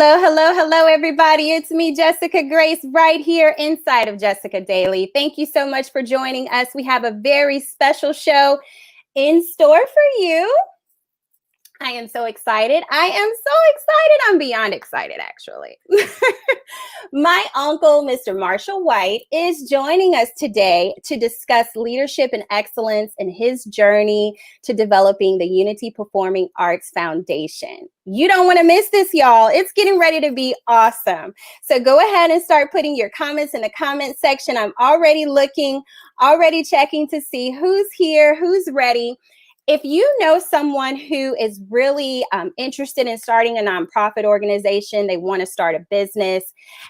Hello, hello, hello, everybody. It's me, Jessica Grace, right here inside of Jessica Daily. Thank you so much for joining us. We have a very special show in store for you. I am so excited. I'm beyond excited, actually. My uncle, Mr. Marshall White, is joining us today to discuss leadership and excellence in his journey to developing the Unity Performing Arts Foundation. You don't want to miss this, y'all. It's getting ready to be awesome. So go ahead and start putting your comments in the comment section. I'm already checking to see who's here, who's ready. If you know someone who is really interested in starting a nonprofit organization, they want to start a business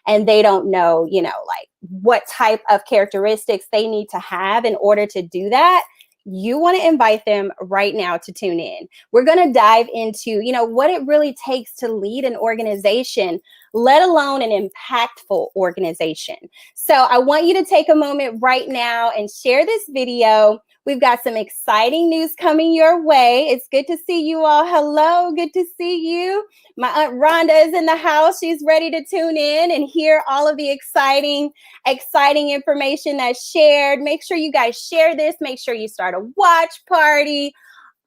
and they don't know, like what type of characteristics they need to have in order to do that, you want to invite them right now to tune in. We're going to dive into, what it really takes to lead an organization, let alone an impactful organization. So I want you to take a moment right now and share this video. We've got some exciting news coming your way. It's good to see you all. Hello, good to see you. My Aunt Rhonda is in the house. She's ready to tune in and hear all of the exciting information that's shared. Make sure you guys share this. Make sure you start a watch party.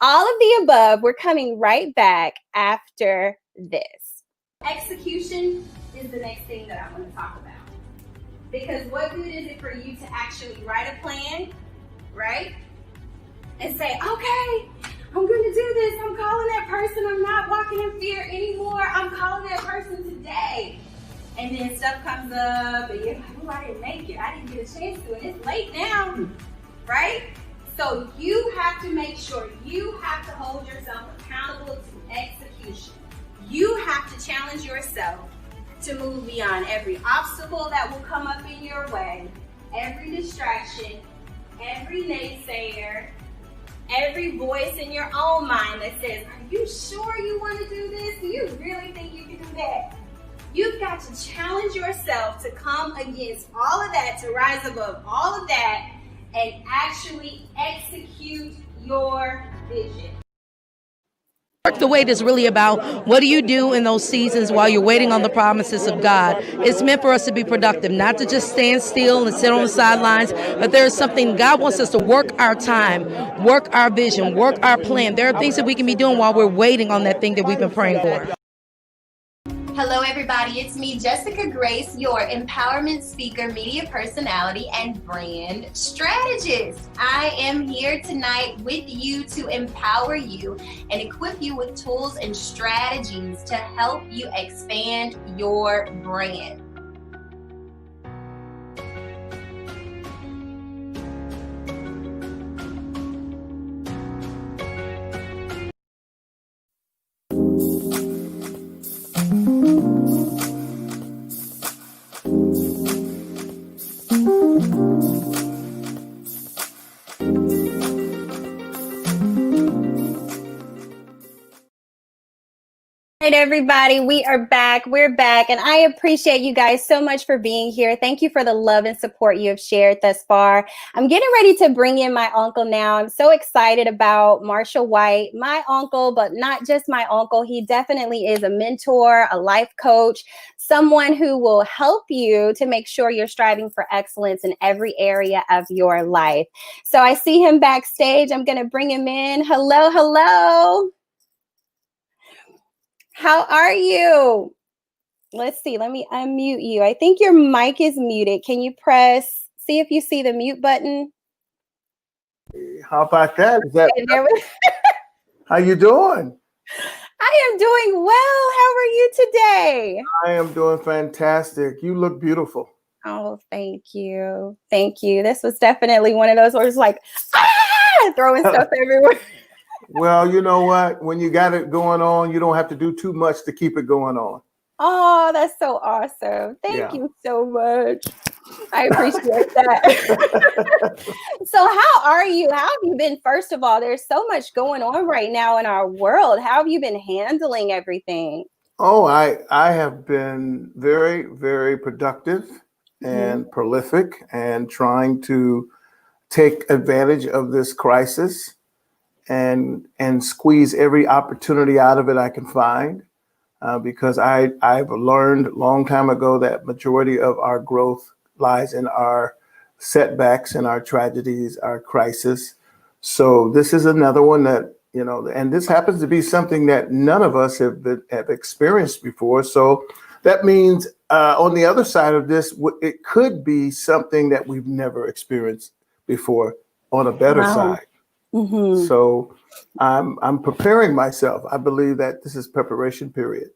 All of the above. We're coming right back after this. Execution is the next thing that I want to talk about. Because what good is it for you to actually write a plan, right? And say, okay, I'm going to do this. I'm calling that person. I'm not walking in fear anymore. I'm calling that person today. And then stuff comes up and you're like, oh, I didn't make it. I didn't get a chance to, and it's late now, right? So you have to make sure you have to hold yourself accountable to execution. You have to challenge yourself to move beyond every obstacle that will come up in your way, every distraction, every naysayer, every voice in your own mind that says, are you sure you want to do this? Do you really think you can do that? You've got to challenge yourself to come against all of that, to rise above all of that, and actually execute your vision. The wait is really about what do you do in those seasons while you're waiting on the promises of God. It's meant for us to be productive, not to just stand still and sit on the sidelines, but there is something God wants us to work our time, work our vision, work our plan. There are things that we can be doing while we're waiting on that thing that we've been praying for. Hello, everybody. It's me, Jessica Grace, your empowerment speaker, media personality, and brand strategist. I am here tonight with you to empower you and equip you with tools and strategies to help you expand your brand. All right, everybody, we are back. We're back, and I appreciate you guys so much for being here. Thank you for the love and support you have shared thus far. I'm getting ready to bring in my uncle now. I'm so excited about Marshall White, my uncle, but not just my uncle. He definitely is a mentor, a life coach, someone who will help you to make sure you're striving for excellence in every area of your life. So I see him backstage. I'm going to bring him in. Hello, hello. How are you? Let's see. Let me unmute you. I think your mic is muted. Can you see if you see the mute button? How about that? How you doing? I am doing well. How are you today? I am doing fantastic. You look beautiful. Oh, thank you. Thank you. This was definitely one of those where it's like, throwing stuff everywhere. Well, you know what? When you got it going on, you don't have to do too much to keep it going on. Oh, that's so awesome. Thank you so much. I appreciate that. So how are you? How have you been? First of all, there's so much going on right now in our world. How have you been handling everything? Oh, I have been very, very productive and prolific and trying to take advantage of this crisis and squeeze every opportunity out of it I can find. because I've learned a long time ago that majority of our growth lies in our setbacks and our tragedies, our crisis. So this is another one that, and this happens to be something that none of us have experienced before. So that means on the other side of this, it could be something that we've never experienced before on a better side. Mm-hmm. So I'm preparing myself. I believe that this is preparation period.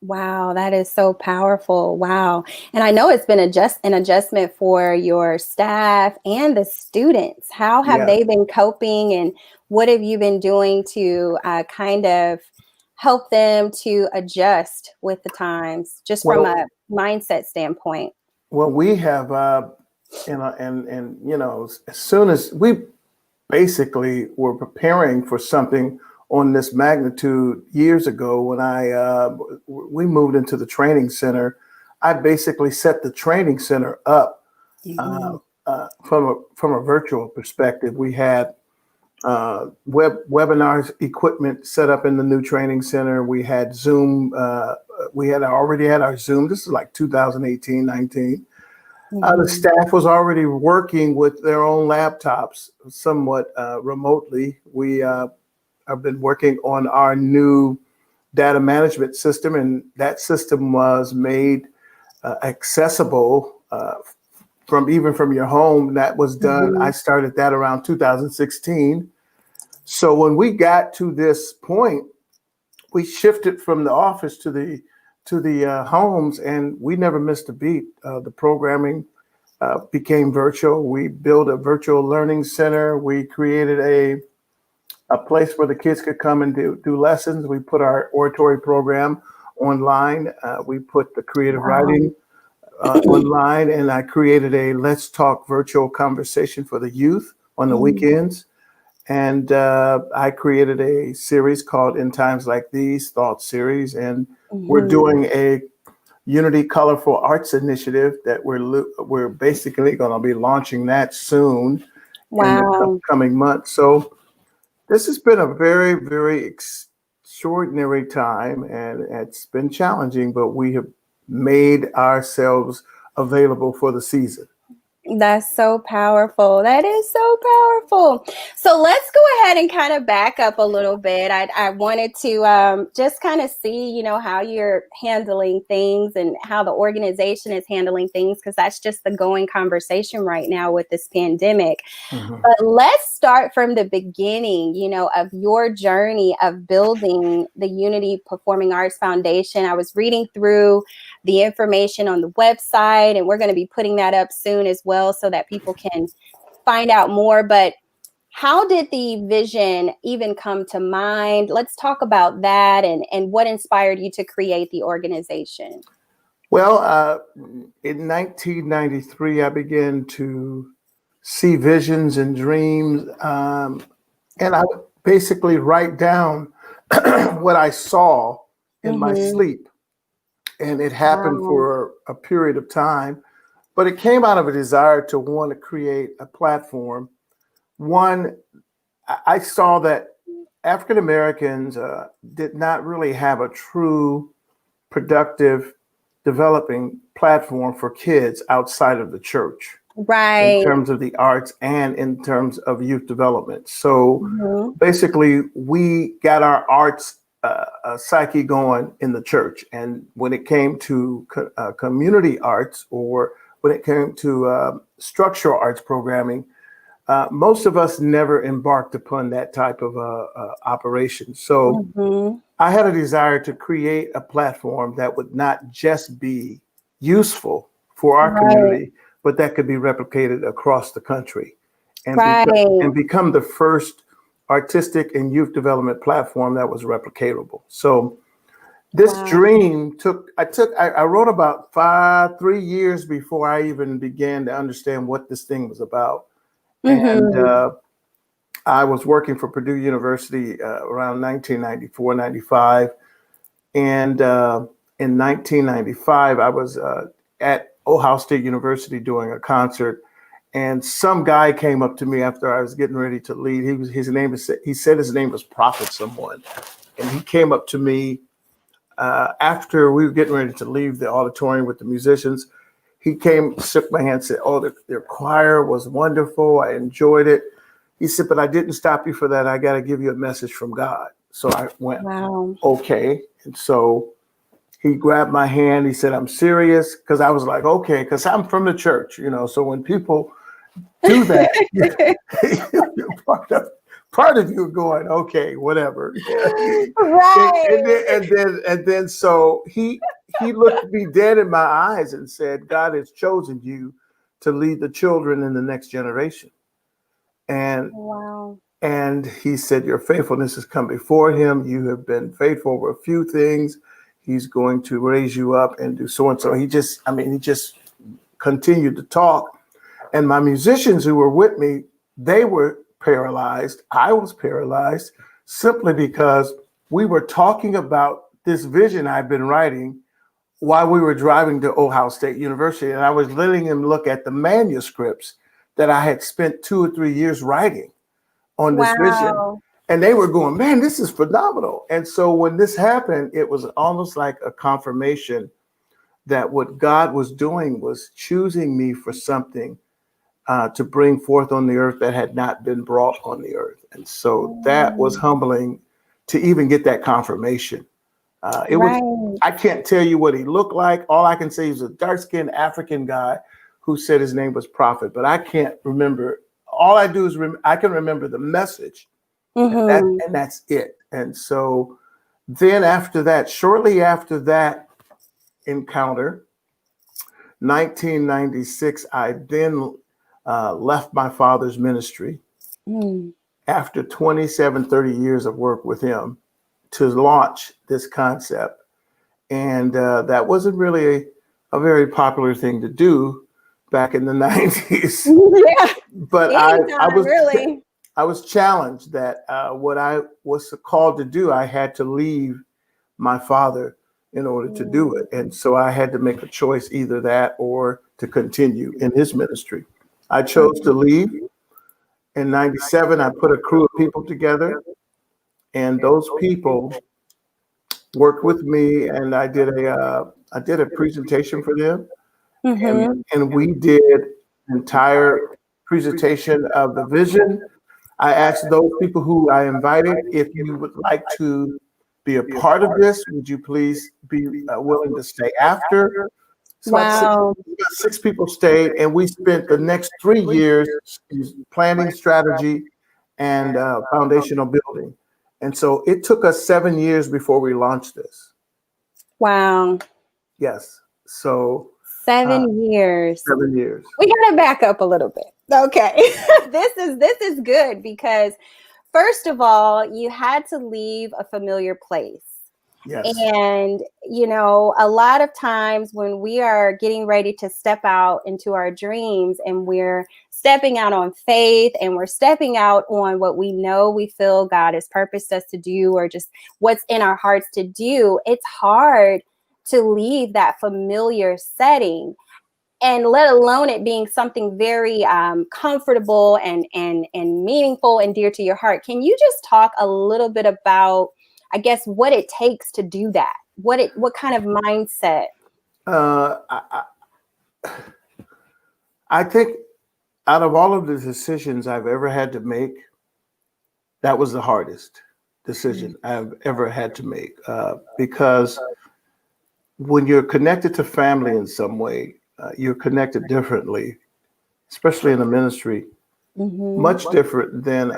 Wow, that is so powerful. Wow. And I know it's been an adjustment for your staff and the students. How have Yeah. they been coping, and what have you been doing to kind of help them to adjust with the times, just from a mindset standpoint? Well, we have, as soon as we basically were preparing for something on this magnitude years ago, when we moved into the training center, I basically set the training center up from a virtual perspective. We had webinars equipment set up in the new training center. We had Zoom. We had already had our Zoom. This is like 2018, 19. The staff was already working with their own laptops, somewhat remotely. We have been working on our new data management system, and that system was made accessible from your home. That was done. I started that around 2016. So when we got to this point, we shifted from the office to the homes, and we never missed a beat. The programming became virtual. We built a virtual learning center. We created a place where the kids could come and do lessons. We put our oratory program online. We put the creative writing online, and I created a Let's Talk virtual conversation for the youth on the weekends. And I created a series called In Times Like These, Thought Series. And we're doing a Unity Colorful Arts Initiative that we're basically going to be launching that soon in the coming months. So this has been a very, very extraordinary time, and it's been challenging, but we have made ourselves available for the season. That's so powerful. That is so powerful. So let's go ahead and kind of back up a little bit. I wanted to just kind of see, how you're handling things and how the organization is handling things, because that's just the going conversation right now with this pandemic. But let's start from the beginning, of your journey of building the Unity Performing Arts Foundation. I was reading through the information on the website, and we're going to be putting that up soon as well so that people can find out more. But how did the vision even come to mind? Let's talk about that and what inspired you to create the organization. Well, in 1993, I began to see visions and dreams, and I would basically write down what I saw in my sleep. And it happened for a period of time, but it came out of a desire to want to create a platform. One, I saw that African Americans did not really have a true productive developing platform for kids outside of the church. Right. In terms of the arts and in terms of youth development. So basically, we got our arts psyche going in the church. And when it came to community arts, or when it came to structural arts programming, most of us never embarked upon that type of operation. So I had a desire to create a platform that would not just be useful for our community, but that could be replicated across the country and become the first artistic and youth development platform that was replicatable. So this dream I wrote about 3 years before I even began to understand what this thing was about. And I was working for Purdue University around 1994, 95. And in 1995, I was at Ohio State University doing a concert, and some guy came up to me after I was getting ready to lead. He said his name was Prophet someone, and he came up to me after we were getting ready to leave the auditorium with the musicians, he came, shook my hand, said, "Oh, their choir was wonderful. I enjoyed it." He said, "But I didn't stop you for that. I got to give you a message from God." So I went, Wow. "Okay." And so he grabbed my hand. He said, "I'm serious." Because I was like, okay, because I'm from the church, So when people do that, part of you going, okay, whatever. Right. And then so he looked me dead in my eyes and said, "God has chosen you to lead the children in the next generation." And Wow. and he said, "Your faithfulness has come before him. You have been faithful over a few things. He's going to raise you up and do so and so." He just continued to talk. And my musicians who were with me, they were paralyzed. I was paralyzed simply because we were talking about this vision I'd been writing while we were driving to Ohio State University. And I was letting him look at the manuscripts that I had spent 2 or 3 years writing on this vision. Wow. And they were going, "Man, this is phenomenal." And so when this happened, it was almost like a confirmation that what God was doing was choosing me for something to bring forth on the earth that had not been brought on the earth. And so that was humbling to even get that confirmation. Right. I can't tell you what he looked like. All I can say is a dark-skinned African guy who said his name was Prophet, but I can't remember. All I do is I can remember the message, Mm-hmm. and that's it. And so then after that, shortly after that encounter, 1996, I then left my father's ministry after 27, 30 years of work with him to launch this concept. And that wasn't really a very popular thing to do back in the 90s. Yeah. But Anytime, really. I was challenged that what I was called to do, I had to leave my father in order to do it. And so I had to make a choice, either that or to continue in his ministry. I chose to leave. In 97, I put a crew of people together, and those people worked with me, and I did a presentation for them, Mm-hmm. and we did an entire presentation of the vision. I asked those people who I invited, if you would like to be a part of this, would you please be willing to stay after? So Wow. about 6 people stayed, and we spent the next 3 years planning strategy and foundational building. And so it took us 7 years before we launched this. Wow. Yes. So 7 years. 7 years. We gotta back up a little bit. Okay. This is good because first of all, you had to leave a familiar place. Yes. And, a lot of times when we are getting ready to step out into our dreams and we're stepping out on faith and we're stepping out on what we know we feel God has purposed us to do, or just what's in our hearts to do, it's hard to leave that familiar setting. And let alone it being something very comfortable and meaningful and dear to your heart. Can you just talk a little bit about, I guess, what it takes to do that? What kind of mindset? I think out of all of the decisions I've ever had to make, that was the hardest decision I've ever had to make, because when you're connected to family in some way, you're connected differently, especially in the ministry, much different than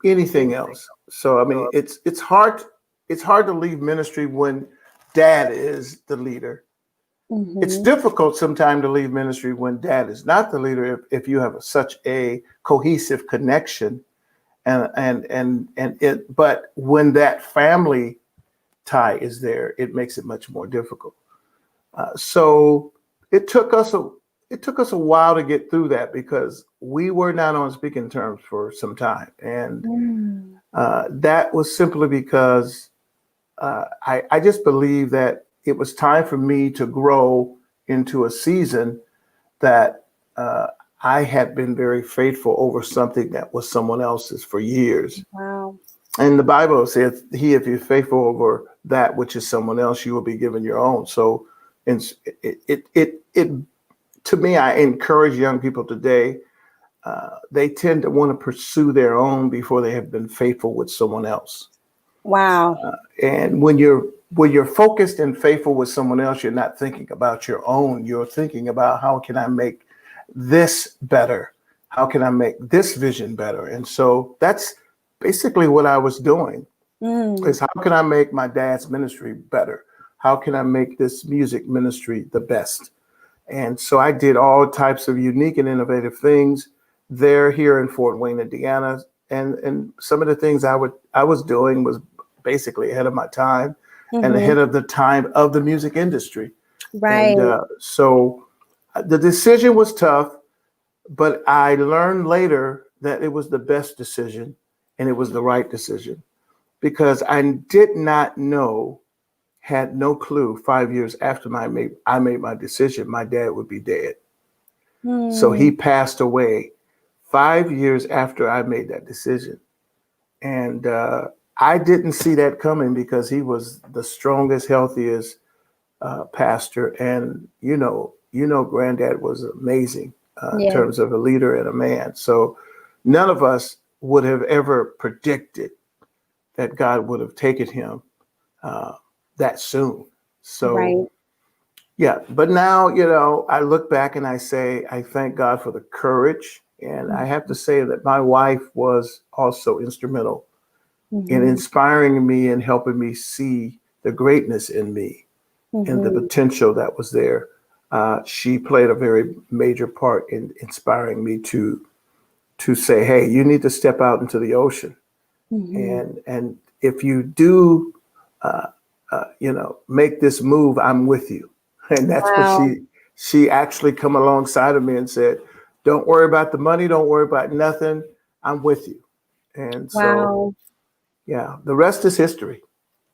anything else. So I mean, it's hard to leave ministry when dad is the leader. It's difficult sometimes to leave ministry when dad is not the leader, if you have such a cohesive connection, but when that family tie is there, it makes it much more difficult. So it took us a while to get through that, because we were not on speaking terms for some time, and that was simply because I just believe that it was time for me to grow into a season that I had been very faithful over something that was someone else's for years. Wow. And the Bible says, if you're faithful over that which is someone else, you will be given your own. So, and it to me, I encourage young people today. They tend to want to pursue their own before they have been faithful with someone else. Wow. And when you're focused and faithful with someone else, you're not thinking about your own. You're thinking about, how can I make this better? How can I make this vision better? And so that's basically what I was doing. Is how can I make my dad's ministry better? How can I make this music ministry the best? And so I did all types of unique and innovative things there, here in Fort Wayne, Indiana. And some of the things I was doing was basically ahead of my time and ahead of the time of the music industry. Right. And so the decision was tough, but I learned later that it was the best decision and it was the right decision, because I did not know, had no clue 5 years after I made my decision, my dad would be dead. So he passed away 5 years after I made that decision. And I didn't see that coming, because he was the strongest, healthiest pastor. And, Granddad was amazing in terms of a leader and a man. So none of us would have ever predicted that God would have taken him that soon. So, yeah. But now, I look back and I say, I thank God for the courage. And I have to say that my wife was also instrumental in inspiring me and helping me see the greatness in me and the potential that was there. She played a very major part in inspiring me to say, hey, you need to step out into the ocean. And if you do, make this move, I'm with you. And that's what she actually come alongside of me and said, don't worry about the money. Don't worry about nothing. I'm with you. And so, yeah, the rest is history.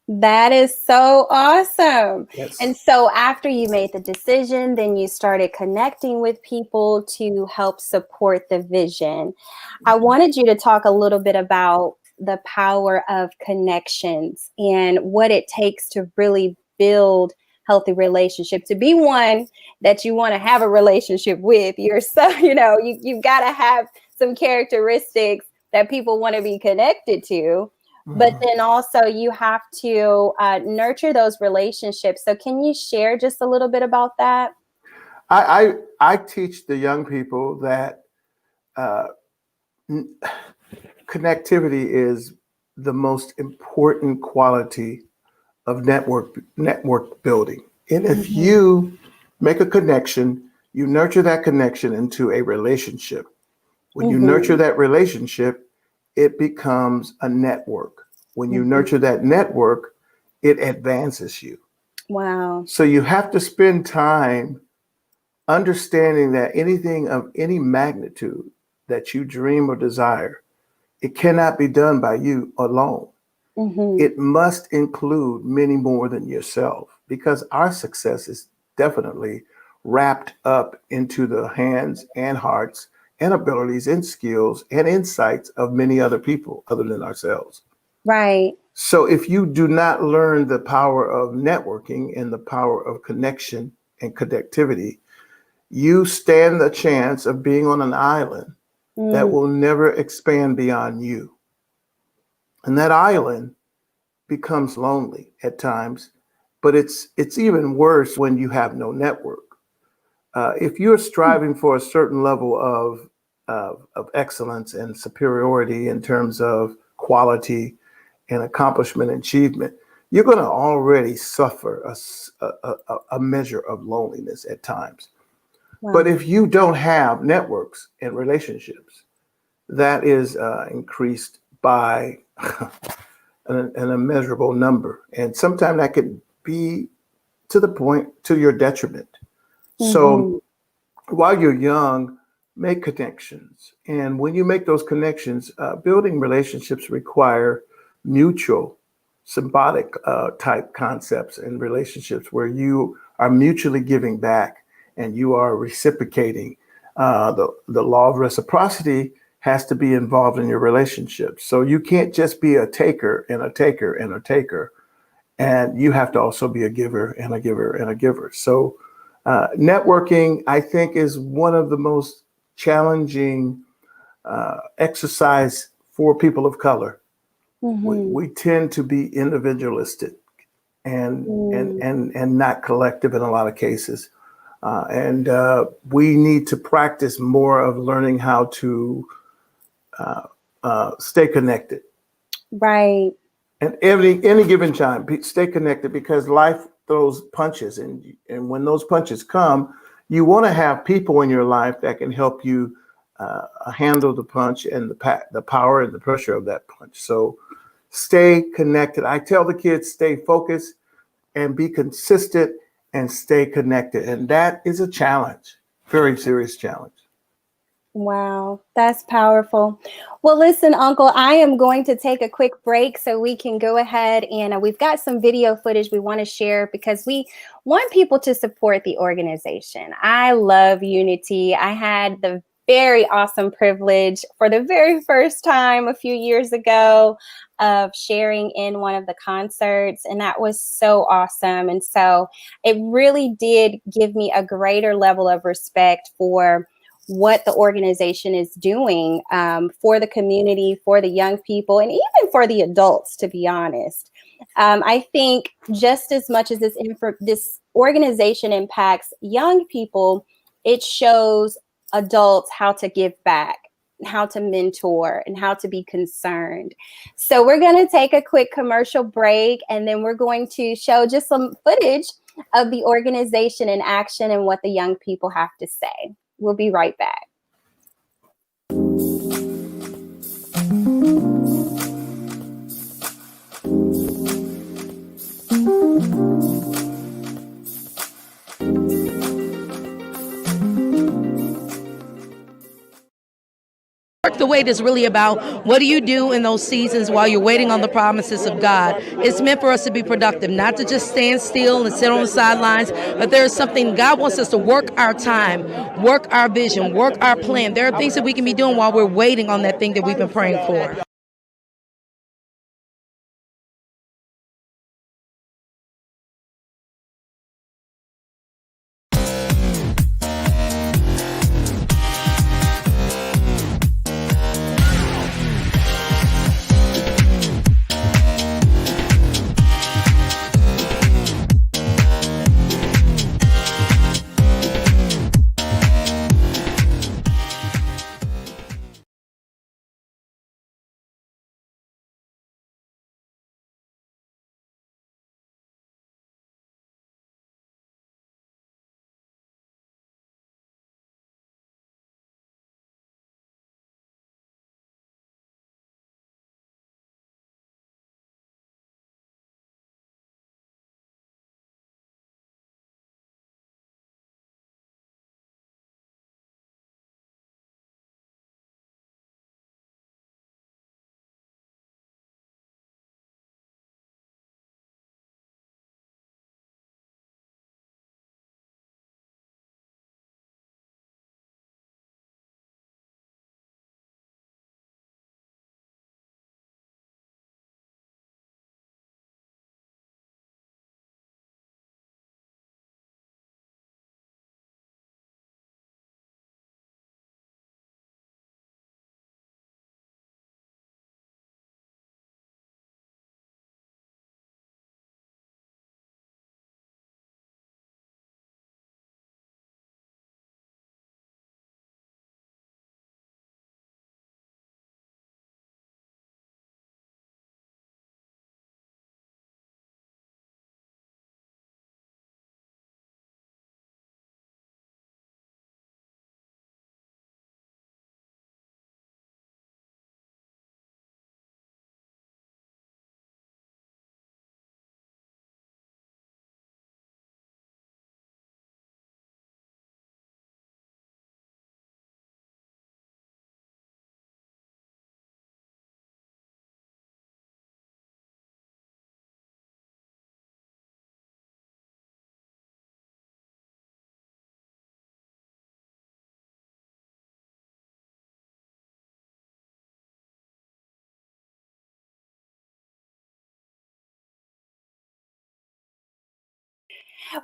That is so awesome. Yes. And so after you made the decision, then you started connecting with people to help support the vision. I wanted you to talk a little bit about the power of connections and what it takes to really build healthy relationship, to be one that you want to have a relationship with. You've got to have some characteristics that people want to be connected to. But then also you have to nurture those relationships. So can you share just a little bit about that? I teach the young people that connectivity is the most important quality of network building. And if you make a connection, you nurture that connection into a relationship. When you nurture that relationship, it becomes a network. When you nurture that network, it advances you. Wow. So you have to spend time understanding that anything of any magnitude that you dream or desire, it cannot be done by you alone. It must include many more than yourself, because our success is definitely wrapped up into the hands and hearts and abilities and skills and insights of many other people other than ourselves. Right. So if you do not learn the power of networking and the power of connection and connectivity, you stand the chance of being on an island that will never expand beyond you. And that island becomes lonely at times, but it's even worse when you have no network. If you're striving for a certain level of excellence and superiority in terms of quality and accomplishment and achievement, you're going to already suffer a measure of loneliness at times. Wow. But if you don't have networks and relationships, that is increased by an immeasurable number. And sometimes that could be to your detriment. So while you're young, make connections. And when you make those connections, building relationships require mutual, symbolic type concepts and relationships where you are mutually giving back and you are reciprocating. The law of reciprocity has to be involved in your relationship. So you can't just be a taker and a taker and a taker, and you have to also be a giver and a giver and a giver. So networking, I think, is one of the most challenging exercise for people of color. We tend to be individualistic and not collective in a lot of cases. And we need to practice more of learning how to stay connected. Right. And any given time, stay connected, because life throws punches, and when those punches come, you want to have people in your life that can help you handle the punch and the power and the pressure of that punch. So stay connected. I tell the kids, stay focused and be consistent and stay connected. And that is a challenge, very serious challenge. Wow, that's powerful. Well, listen, Uncle, I am going to take a quick break so we can go ahead and we've got some video footage we want to share because we want people to support the organization. I love Unity. I had the very awesome privilege for the very first time a few years ago of sharing in one of the concerts, and that was so awesome. And so it really did give me a greater level of respect for what the organization is doing for the community, for the young people, and even for the adults, to be honest. I think just as much as this organization impacts young people, it shows adults how to give back, how to mentor, and how to be concerned. So we're going to take a quick commercial break, and then we're going to show just some footage of the organization in action and what the young people have to say. We'll be right back. The wait is really about what do you do in those seasons while you're waiting on the promises of God. It's meant for us to be productive, not to just stand still and sit on the sidelines, but there is something God wants us to work our time, work our vision, work our plan. There are things that we can be doing while we're waiting on that thing that we've been praying for.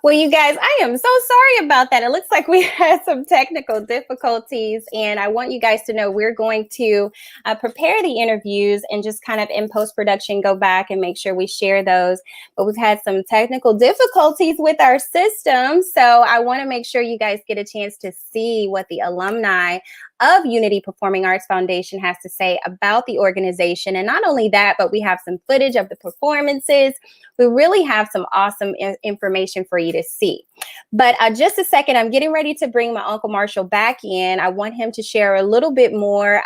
Well, you guys, I am so sorry about that. It looks like we had some technical difficulties, and I want you guys to know we're going to prepare the interviews and just kind of in post-production go back and make sure we share those. But we've had some technical difficulties with our system, so I want to make sure you guys get a chance to see what the alumni of Unity Performing Arts Foundation has to say about the organization. And not only that, but we have some footage of the performances. We really have some awesome information for you to see. But just a second, I'm getting ready to bring my Uncle Marshall back in. I want him to share a little bit more,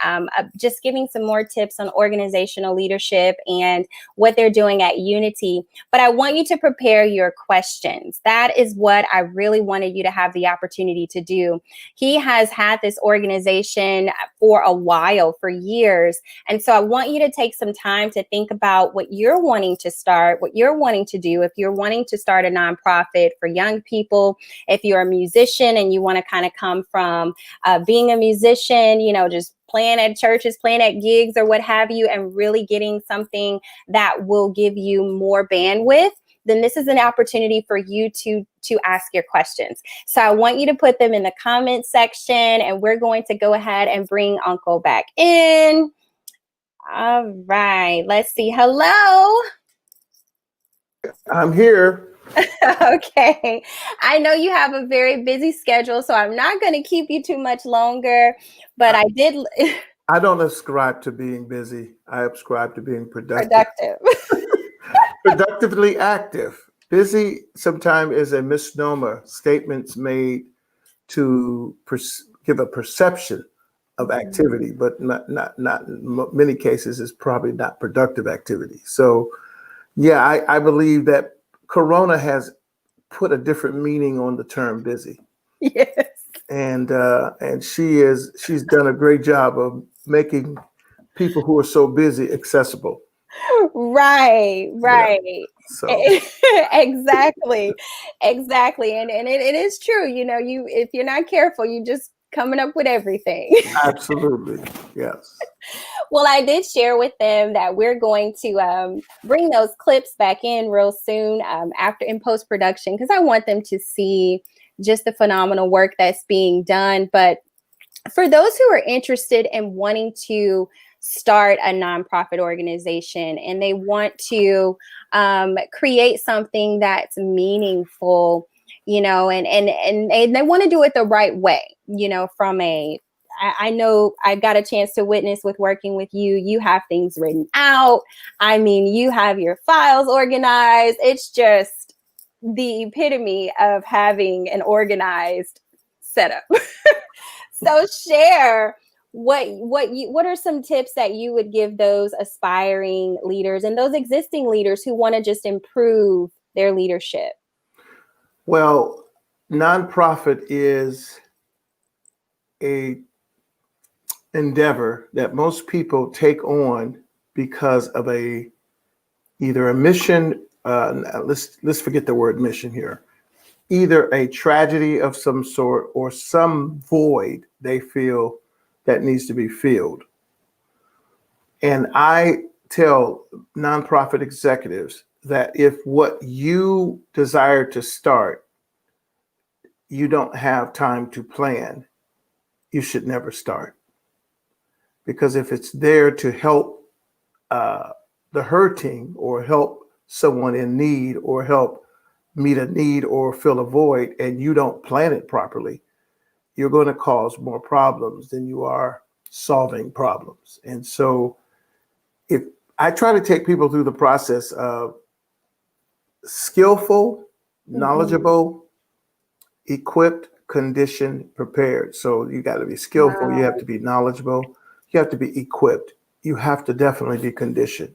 just giving some more tips on organizational leadership and what they're doing at Unity. But I want you to prepare your questions. That is what I really wanted you to have the opportunity to do. He has had this organization for a while, for years. And so I want you to take some time to think about what you're wanting to start, what you're wanting to do. If you're wanting to start a nonprofit for young people, if you're a musician and you want to kind of come from being a musician, you know, just playing at churches, playing at gigs or what have you, and really getting something that will give you more bandwidth, then this is an opportunity for you to ask your questions. So I want you to put them in the comment section, and we're going to go ahead and bring Uncle back in. All right, let's see. Hello. I'm here. Okay. I know you have a very busy schedule, so I'm not going to keep you too much longer, but I did. I don't ascribe to being busy. I ascribe to being productive. Productively active. Busy sometimes is a misnomer. Statements made to give a perception of activity, but not in many cases is probably not productive activity. So yeah, I believe that Corona has put a different meaning on the term busy. Yes. And she's done a great job of making people who are so busy accessible. Right. Yeah. So exactly. And it is true. You know, if you're not careful, you just coming up with everything. absolutely. Yes. Well, I did share with them that we're going to bring those clips back in real soon after in post-production, because I want them to see just the phenomenal work that's being done. But for those who are interested in wanting to start a nonprofit organization and they want to create something that's meaningful, you know, and they want to do it the right way, you know, I know I got a chance to witness with working with you. You have things written out. I mean, you have your files organized. It's just the epitome of having an organized setup. So share what are some tips that you would give those aspiring leaders and those existing leaders who want to just improve their leadership? Well, nonprofit is a endeavor that most people take on because of either a mission. Let's forget the word mission here. Either a tragedy of some sort or some void they feel that needs to be filled. And I tell nonprofit executives that if what you desire to start, you don't have time to plan, you should never start. Because if it's there to help the hurting or help someone in need or help meet a need or fill a void, and you don't plan it properly, you're going to cause more problems than you are solving problems. And so if I try to take people through the process of skillful, knowledgeable, equipped, conditioned, prepared. So you got to be skillful, Wow. You have to be knowledgeable, you have to be equipped, you have to definitely be conditioned,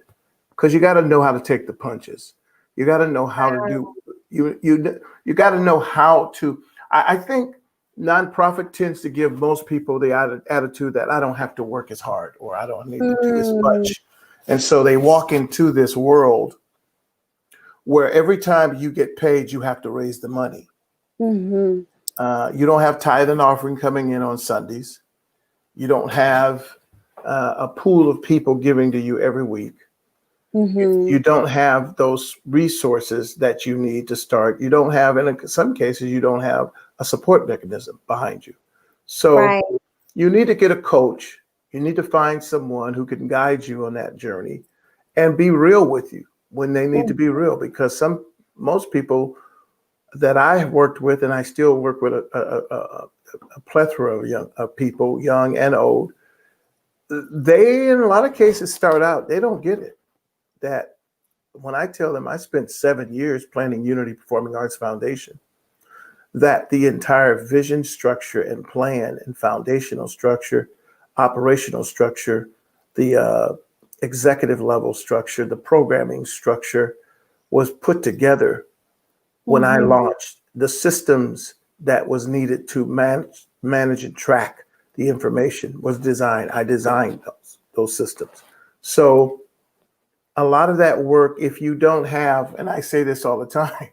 because you got to know how to take the punches. You got to know how to do, you got to know how to, I think nonprofit tends to give most people the attitude that I don't have to work as hard or I don't need to do as much. And so they walk into this world where every time you get paid, you have to raise the money. You don't have tithe and offering coming in on Sundays. You don't have a pool of people giving to you every week. You don't have those resources that you need to start. You don't have, and in some cases, you don't have a support mechanism behind you. So Right. you need to get a coach. You need to find someone who can guide you on that journey and be real with you when they need to be real, because most people that I have worked with, and I still work with a plethora of people, young and old, they, in a lot of cases, start out, they don't get it. That when I tell them I spent 7 years planning Unity Performing Arts Foundation, that the entire vision, structure, and plan and foundational structure, operational structure, the executive level structure, the programming structure was put together when I launched. The systems that was needed to manage and track the information was designed. I designed those systems. So a lot of that work, if you don't have, and I say this all the time,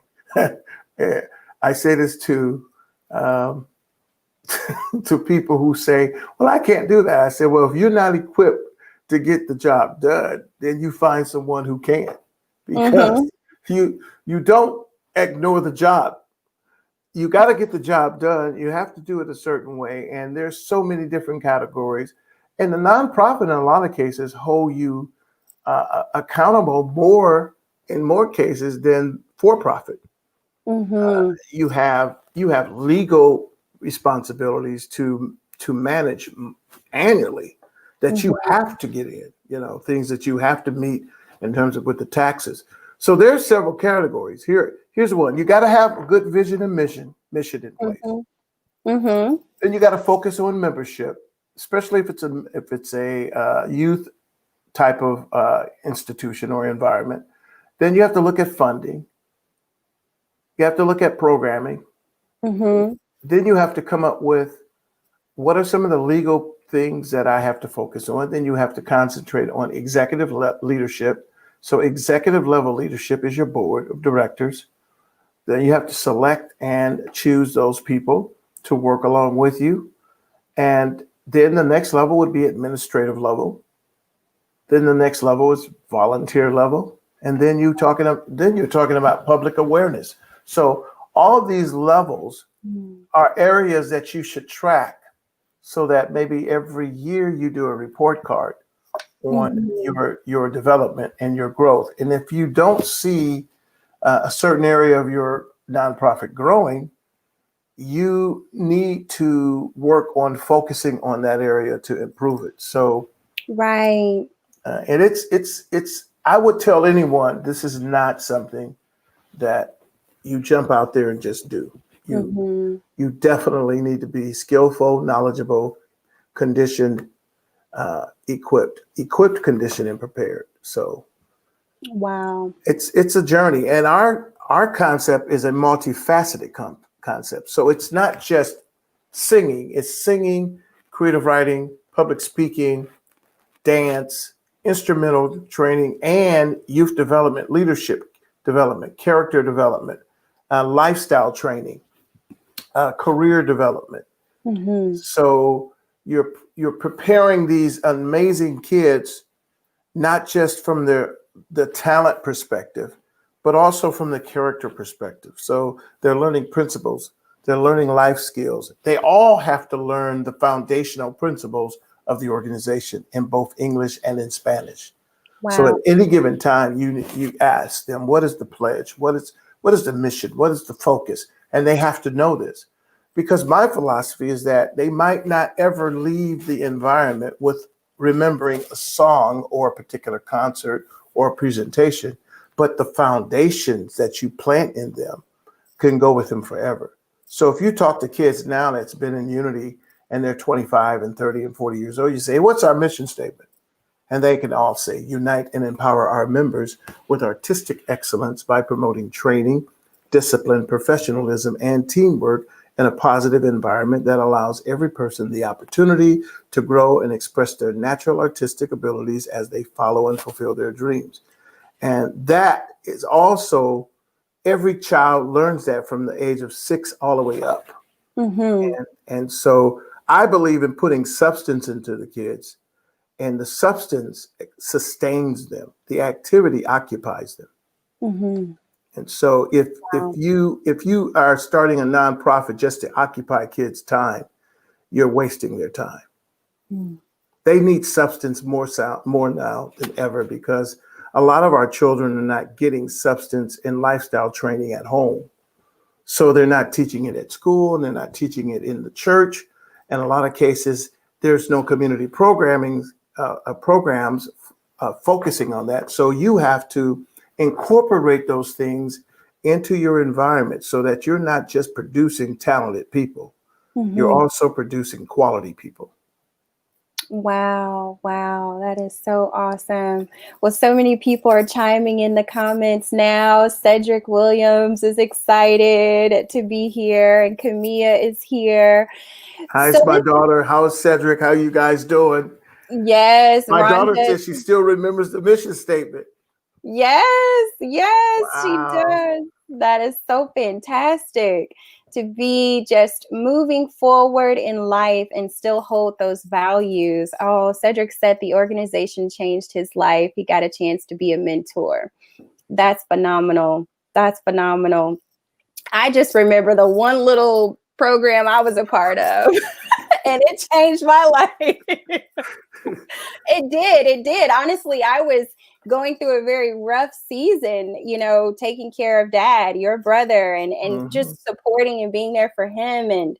I say this to to people who say, well, I can't do that. I said, well, if you're not equipped to get the job done, then you find someone who can, because you don't ignore the job. You got to get the job done. You have to do it a certain way. And there's so many different categories. And the nonprofit, in a lot of cases, hold you accountable more, in more cases, than for-profit. You have legal responsibilities to manage annually that you have to get in, things that you have to meet in terms of with the taxes. So there's several categories. Here's one. You got to have a good vision and mission in place. Then you got to focus on membership, especially if it's a youth type of institution or environment. Then you have to look at funding. You have to look at programming. Then you have to come up with what are some of the legal things that I have to focus on. Then you have to concentrate on executive leadership. So executive level leadership is your board of directors. Then you have to select and choose those people to work along with you. And then the next level would be administrative level. Then the next level is volunteer level. And then you're talking about public awareness. So all of these levels are areas that you should track, so that maybe every year you do a report card on your development and your growth. And if you don't see a certain area of your nonprofit growing, you need to work on focusing on that area to improve it. So, right. And it's. I would tell anyone, this is not something that you jump out there and just do. You definitely need to be skillful, knowledgeable, conditioned, equipped, conditioned, and prepared. So, wow, it's a journey, and our concept is a multifaceted concept. So it's not just singing; it's singing, creative writing, public speaking, dance, instrumental training, and youth development, leadership development, character development, lifestyle training, career development. So you're preparing these amazing kids, not just from the talent perspective, but also from the character perspective. So they're learning principles, they're learning life skills. They all have to learn the foundational principles of the organization in both English and in Spanish. wow. So at any given time, you ask them, what is the pledge? What is the mission? What is the focus? And they have to know this, because my philosophy is that they might not ever leave the environment with remembering a song or a particular concert or a presentation, but the foundations that you plant in them can go with them forever. So if you talk to kids now that's been in Unity and they're 25 and 30 and 40 years old, you say, what's our mission statement? And they can all say, unite and empower our members with artistic excellence by promoting training, discipline, professionalism, and teamwork in a positive environment that allows every person the opportunity to grow and express their natural artistic abilities as they follow and fulfill their dreams. And that is also, every child learns that from the age of 6 all the way up. And so I believe in putting substance into the kids and the substance sustains them. The activity occupies them. Mm-hmm. And so if Wow. if you are starting a nonprofit just to occupy kids' time, you're wasting their time. Mm. They need substance more now than ever, because a lot of our children are not getting substance and lifestyle training at home. So they're not teaching it at school, and they're not teaching it in the church. In a lot of cases, there's no community programs focusing on that. So you have to incorporate those things into your environment so that you're not just producing talented people, you're Mm-hmm. also producing quality people. Wow, wow, that is so awesome. Well, so many people are chiming in the comments now. Cedric Williams is excited to be here, and Camilla is here. So, How's my daughter? How's Cedric? How you guys doing? yes, My daughter Rhonda. says she still remembers the mission statement. Yes, yes, she Wow. does. That is so fantastic to be just moving forward in life and still hold those values. Oh, Cedric said the organization changed his life. He got a chance to be a mentor. That's phenomenal. That's phenomenal. I just remember the one little program I was a part of, and it changed my life. It did. It did. Honestly, I was going through a very rough season, taking care of dad, your brother, and Mhm. just supporting and being there for him, and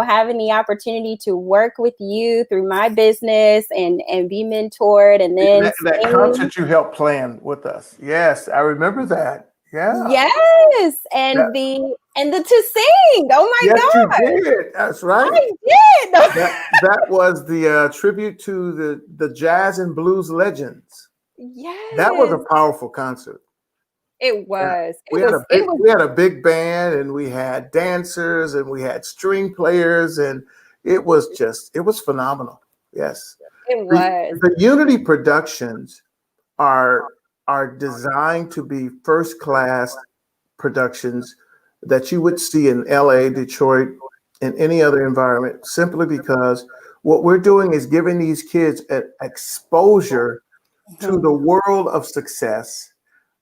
having the opportunity to work with you through my business and be mentored, and then That sing. concert you helped plan with us. Yes, I remember that. Yeah. Yes, That, and the to sing. Oh my yes, you God, did. That's right. I did. That was the tribute to the jazz and blues legends. That was Yes, a powerful concert. it Yeah. was. It was. We had a big band, and we had dancers, and we had string players, and it was phenomenal. Yes. It The, was. the Unity productions are are designed to be first class productions that you would see in LA, Detroit, and any other environment, simply because what we're doing is giving these kids an exposure to the Mhm. world of success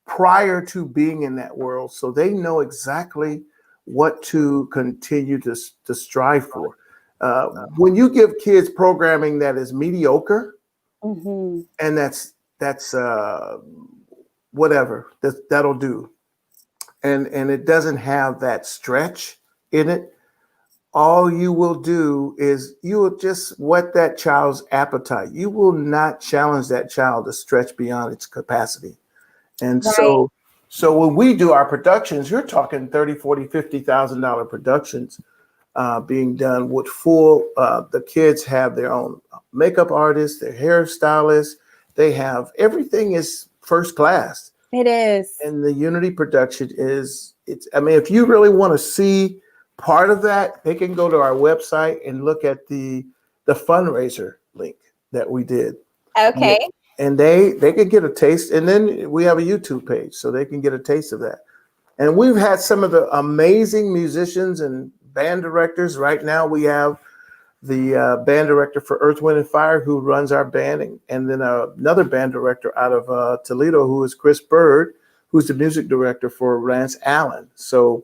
prior to being in that world, so they know exactly what to continue to strive for. When you give kids programming that is mediocre, Mhm. and that's whatever that'll do, and it doesn't have that stretch in it, all you will do is you will just whet that child's appetite. You will not challenge that child to stretch beyond its capacity. And Right. so when we do our productions, you're talking 30, 40, $50,000 productions being done with full, the kids have their own makeup artists, their hairstylists, they have, everything is first class. It is. And the Unity production I mean, if you really want to see part of that, they can go to our website and look at the fundraiser link that we did. Okay. And they can get a taste. And then we have a YouTube page, so they can get a taste of that. And we've had some of the amazing musicians and band directors. Right now, we have the band director for Earth, Wind, and Fire, who runs our band, and then another band director out of Toledo, who is Chris Bird, who's the music director for Rance Allen. So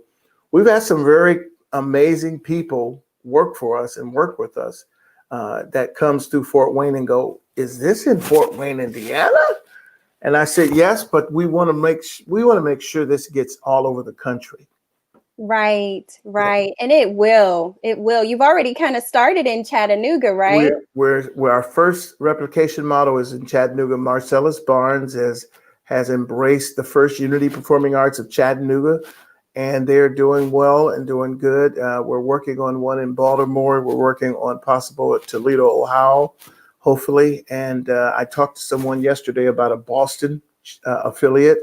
we've had some very amazing people work for us and work with us that comes through Fort Wayne and go, is this in Fort Wayne, Indiana? And I said, yes, but we want to make sure this gets all over the country. Right. Yeah. Right. And it will. It will. You've already kind of started in Chattanooga, right? We're our first replication model is in Chattanooga. Marcellus Barnes has embraced the first Unity Performing Arts of Chattanooga, and they're doing well and doing good. We're working on one in Baltimore. We're working on possible at Toledo, Ohio, hopefully. And I talked to someone yesterday about a Boston affiliate.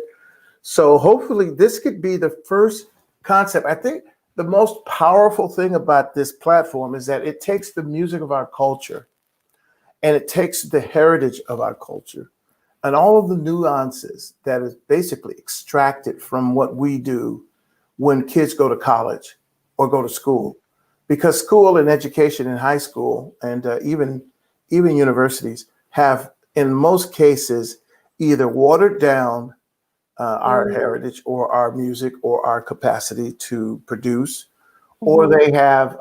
So hopefully this could be the first concept. I think the most powerful thing about this platform is that it takes the music of our culture and it takes the heritage of our culture and all of the nuances that is basically extracted from what we do when kids go to college or go to school. Because school and education in high school and even universities have, in most cases, either watered down our heritage or our music or our capacity to produce, or they have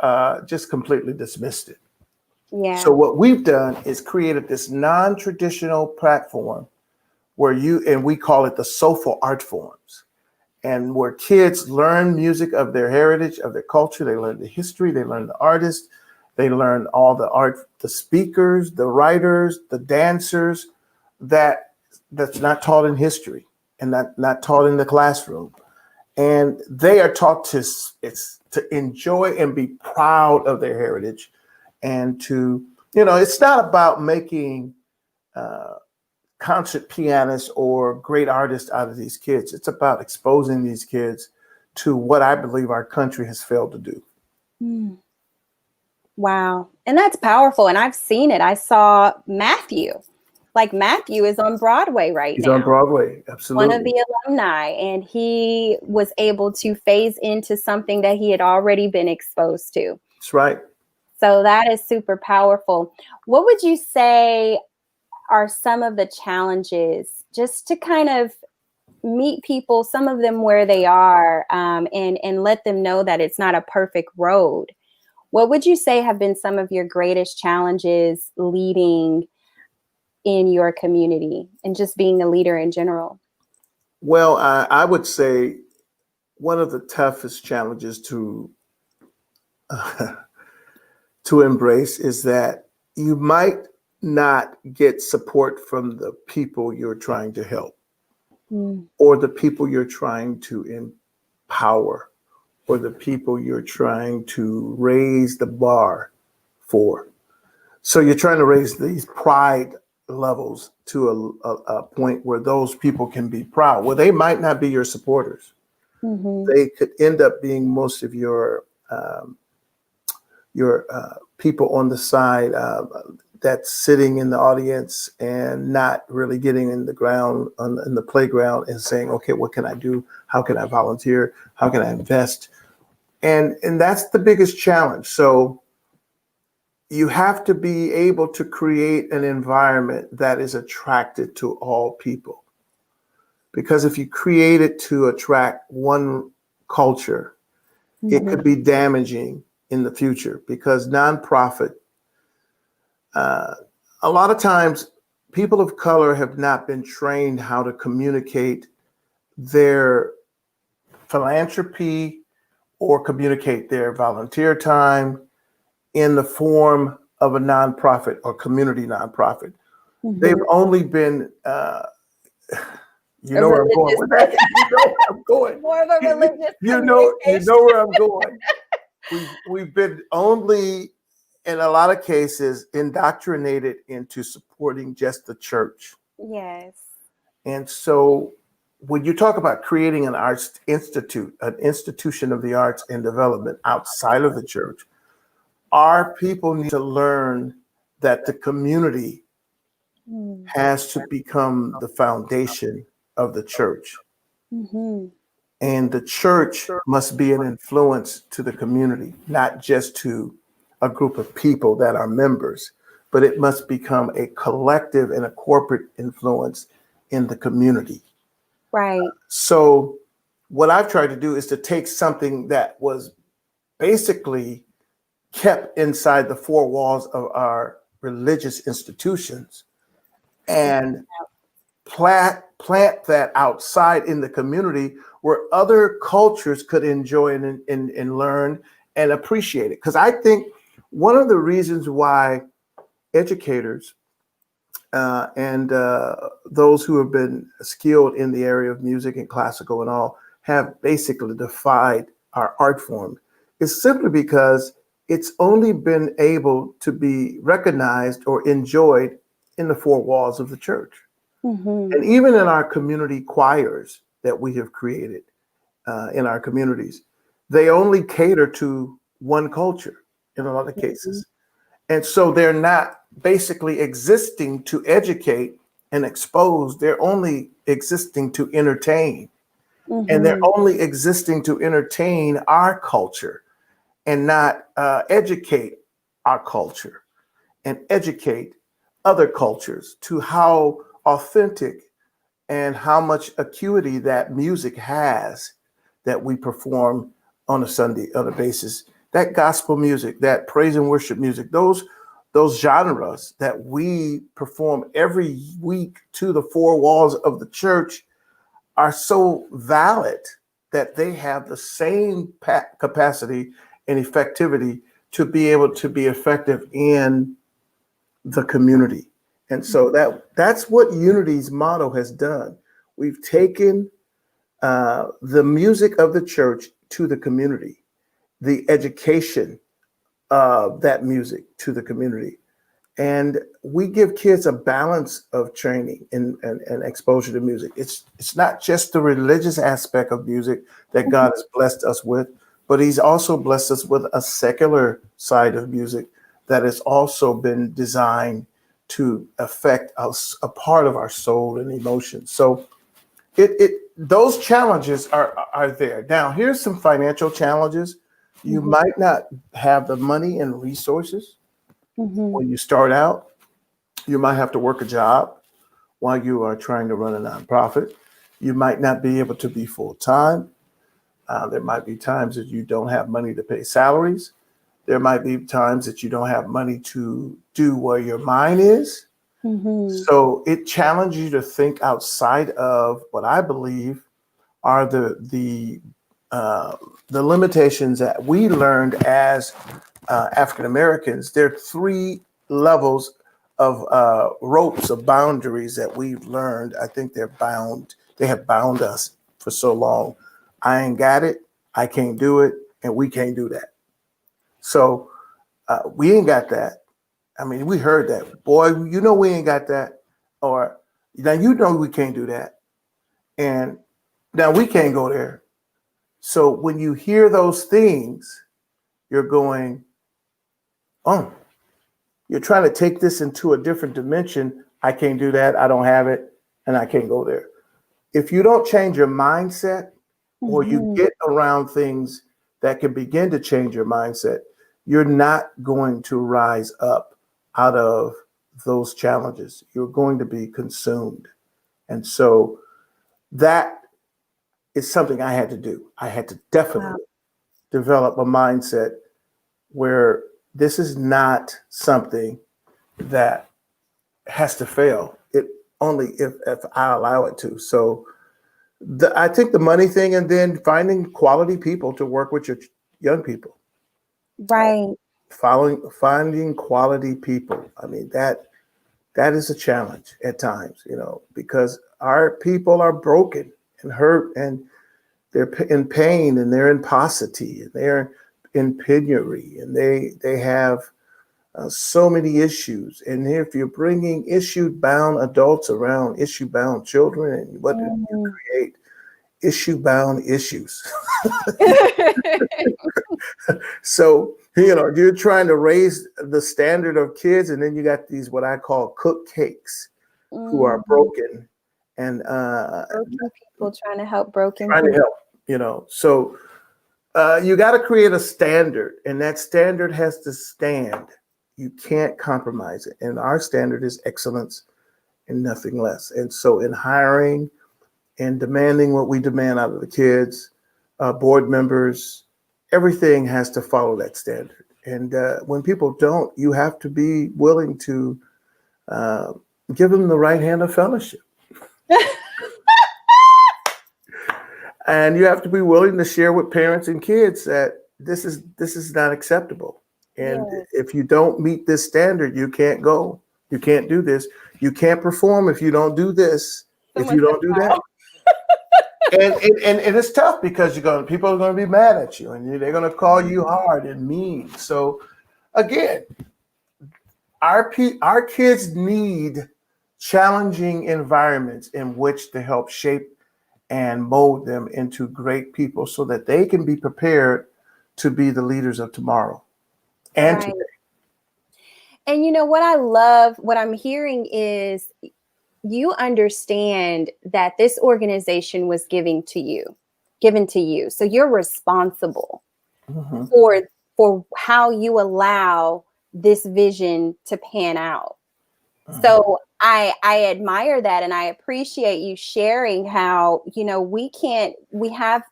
just completely dismissed it. Yeah. So what we've done is created this non-traditional platform where we call it the soulful art forms, and where kids learn music of their heritage, of their culture. They learn the history, they learn the artists, they learn all the art, the speakers, the writers, the dancers that's not taught in history and not taught in the classroom. And they are taught to enjoy and be proud of their heritage, and to, it's not about making concert pianists or great artists out of these kids. It's about exposing these kids to what I believe our country has failed to do. Mm. Wow. And that's powerful. And I've seen it. I saw Matthew. Like, Matthew is on Broadway right He's now. on Broadway, absolutely. One of the alumni, and he was able to phase into something that he had already been exposed to. That's right. So that is super powerful. What would you say are some of the challenges, just to kind of meet people, some of them where they are, and let them know that it's not a perfect road? What would you say have been some of your greatest challenges leading in your community and just being a leader in general? Well, I would say one of the toughest challenges to embrace is that you might not get support from the people you're trying to help, or the people you're trying to empower, or the people you're trying to raise the bar for. So you're trying to raise these pride levels to a point where those people can be proud. Well, they might not be your supporters. They could end up being most of your people on the side that's sitting in the audience and not really getting in the ground, in the playground, and saying, okay, what can I do? How can I volunteer? How can I invest? And that's the biggest challenge. So you have to be able to create an environment that is attracted to all people. Because if you create it to attract one culture, it could be damaging in the future, because nonprofit, a lot of times people of color have not been trained how to communicate their philanthropy or communicate their volunteer time in the form of a nonprofit or community nonprofit. They've only been, you know where I'm going with that. You know where I'm going. More of a religious You know where I'm going. We've been only, in a lot of cases, indoctrinated into supporting just the church. Yes. And so when you talk about creating an arts institute, an institution of the arts and development outside of the church, our people need to learn that the community has to become the foundation of the church. And the church must be an influence to the community, not just to a group of people that are members, but it must become a collective and a corporate influence in the community. Right. So what I've tried to do is to take something that was basically kept inside the four walls of our religious institutions and plant that outside in the community where other cultures could enjoy and learn and appreciate it. Because I think one of the reasons why educators and those who have been skilled in the area of music and classical and all have basically defied our art form is simply because it's only been able to be recognized or enjoyed in the four walls of the church. And even in our community choirs that we have created in our communities, they only cater to one culture in a lot of cases. And so they're not basically existing to educate and expose. They're only existing to entertain. And they're only existing to entertain our culture and not educate our culture and educate other cultures, to how authentic and how much acuity that music has that we perform on a Sunday on a basis. That gospel music, that praise and worship music, those genres that we perform every week to the four walls of the church are so valid that they have the same capacity and effectivity to be able to be effective in the community. And so that's what Unity's motto has done. We've taken the music of the church to the community, the education of that music to the community. And we give kids a balance of training and exposure to music. It's not just the religious aspect of music that God has blessed us with, but he's also blessed us with a secular side of music that has also been designed to affect us, a part of our soul and emotions. So those challenges are there. Now, here's some financial challenges. You might not have the money and resources when you start out. You might have to work a job while you are trying to run a nonprofit. You might not be able to be full time. There might be times that you don't have money to pay salaries. There might be times that you don't have money to do where your mind is. So it challenges you to think outside of what I believe are the limitations that we learned as African Americans. There are three levels of ropes of boundaries that we've learned. I think they're bound. They have bound us for so long. I ain't got it. I can't do it, and we can't do that. So we ain't got that. I mean, we heard that. Boy, you know we ain't got that. Or now you know we can't do that. And now we can't go there. So when you hear those things, you're going, oh, you're trying to take this into a different dimension. I can't do that. I don't have it. And I can't go there. If you don't change your mindset or you get around things that can begin to change your mindset, you're not going to rise up out of those challenges. You're going to be consumed. And so that is something I had to do. I had to definitely develop a mindset where this is not something that has to fail. It only if I allow it to. So I think the money thing, and then finding quality people to work with your young people. Right. Finding quality people. I mean, that is a challenge at times, because our people are broken and hurt, and they're in pain, and they're in paucity, and they're in penury, and they have so many issues. And if you're bringing issue-bound adults around issue-bound children, and what do you create? Issue-bound issues. So, you're trying to raise the standard of kids, and then you got these what I call cook cakes who are broken and broken people trying to help broken trying people. to help. So you got to create a standard, and that standard has to stand. You can't compromise it. And our standard is excellence and nothing less. And so in hiring and demanding what we demand out of the kids, board members, everything has to follow that standard. And when people don't, you have to be willing to give them the right hand of fellowship. And you have to be willing to share with parents and kids that this is not acceptable. And if you don't meet this standard, you can't go. You can't do this. You can't perform if you don't do this. If you don't do that. And it's tough because people are going to be mad at you, and they're going to call you hard and mean. So again, our kids need challenging environments in which to help shape and mold them into great people so that they can be prepared to be the leaders of tomorrow and today. And what I love, what I'm hearing is you understand that this organization was given to you. So you're responsible for how you allow this vision to pan out. So I admire that, and I appreciate you sharing how,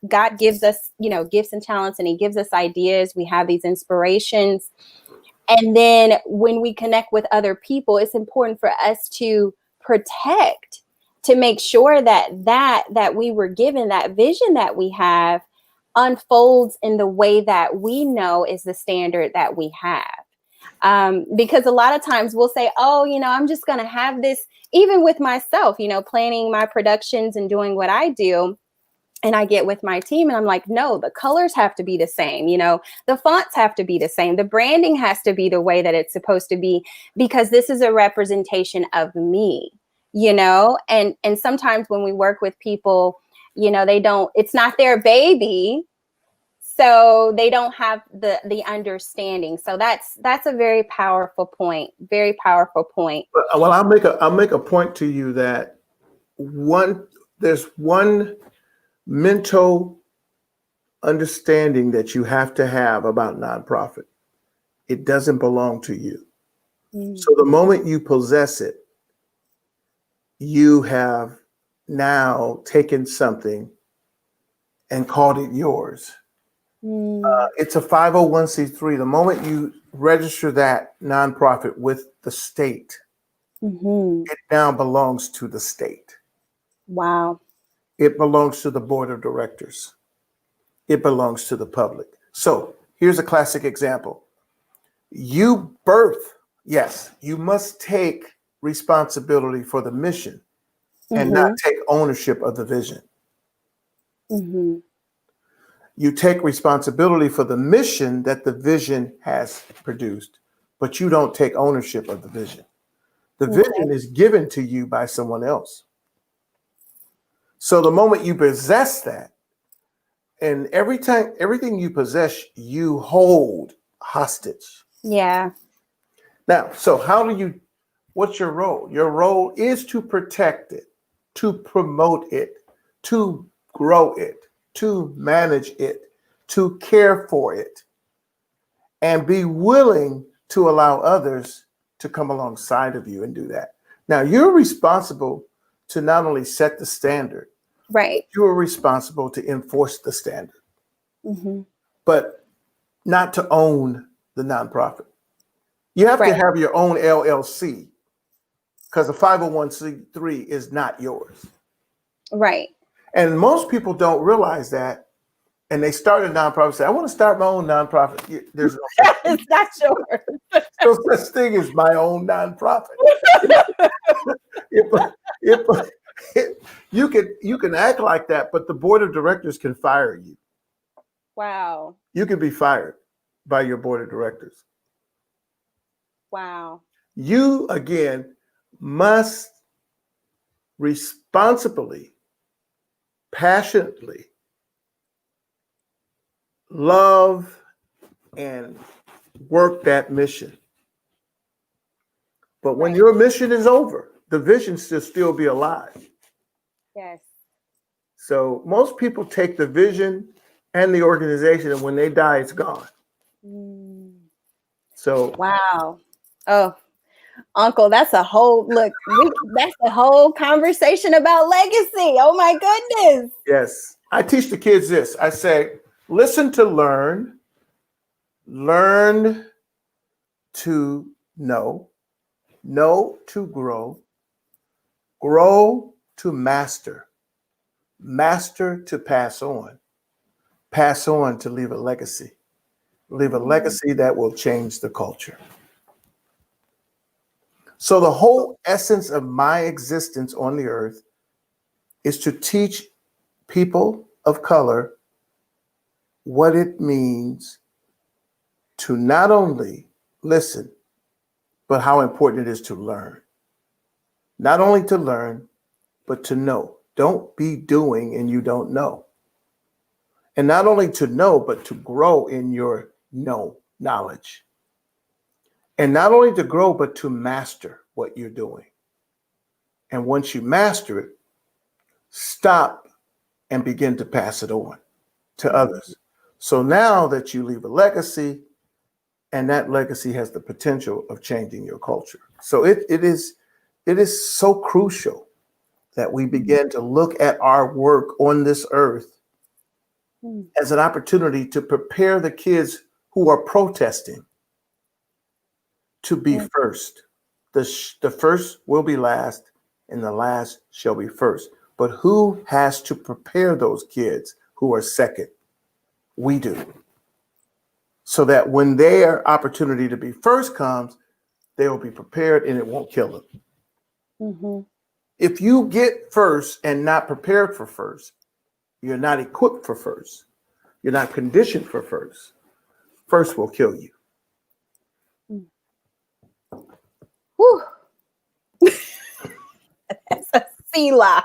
God gives us, gifts and talents, and he gives us ideas. We have these inspirations. And then when we connect with other people, it's important for us to protect, to make sure that we were given, that vision that we have, unfolds in the way that we know is the standard that we have. Because a lot of times we'll say, oh, I'm just going to have this, even with myself, planning my productions and doing what I do. And I get with my team and I'm like, no, the colors have to be the same. The fonts have to be the same. The branding has to be the way that it's supposed to be, because this is a representation of me, and sometimes when we work with people, it's not their baby. So they don't have the understanding. So that's a very powerful point. Very powerful point. Well, I'll make a point to you that there's one mental understanding that you have to have about nonprofit. It doesn't belong to you. So the moment you possess it, you have now taken something and called it yours. It's a 501c3. The moment you register that nonprofit with the state, it now belongs to the state. Wow. It belongs to the board of directors. It belongs to the public. So here's a classic example. You must take responsibility for the mission and not take ownership of the vision. You take responsibility for the mission that the vision has produced, but you don't take ownership of the vision. The vision is given to you by someone else. So the moment you possess that, and everything you possess, you hold hostage. Yeah. Now, so what's your role? Your role is to protect it, to promote it, to grow it, to manage it, to care for it, and be willing to allow others to come alongside of you and do that. Now, you're responsible to not only set the standard, right? You are responsible to enforce the standard, but not to own the nonprofit. You have to have your own LLC, because a 501c3 is not yours. Right. And most people don't realize that. And they start a nonprofit and say, I want to start my own nonprofit. There's no it's not yours. no such thing as my own nonprofit. You can act like that, but the board of directors can fire you. Wow. You can be fired by your board of directors. Wow. You, again, must responsibly, passionately love and work that mission. But when your mission is over, the vision should still be alive. Yes. So most people take the vision and the organization, and when they die, it's gone. So wow. Oh, Uncle, that's a whole that's a whole conversation about legacy. Oh my goodness. Yes. I teach the kids this. I say, listen to learn, learn to know to grow, grow to master, master to pass on to leave a legacy that will change the culture. So the whole essence of my existence on the earth is to teach people of color what it means to not only listen, but how important it is to learn. Not only to learn, but to know. Don't be doing and you don't know. And not only to know, but to grow in your knowledge. And not only to grow, but to master what you're doing. And once you master it, stop and begin to pass it on to others. So now that you leave a legacy, and that legacy has the potential of changing your culture. So it is it is so crucial that we begin to look at our work on this earth as an opportunity to prepare the kids who are protesting to be first. The first will be last, and the last shall be first. But who has to prepare those kids who are second? We do. So that when their opportunity to be first comes, they will be prepared and it won't kill them. Mm-hmm. If you get first and not prepared for first, you're not equipped for first, you're not conditioned for first, first will kill you. Whew. That's a Selah.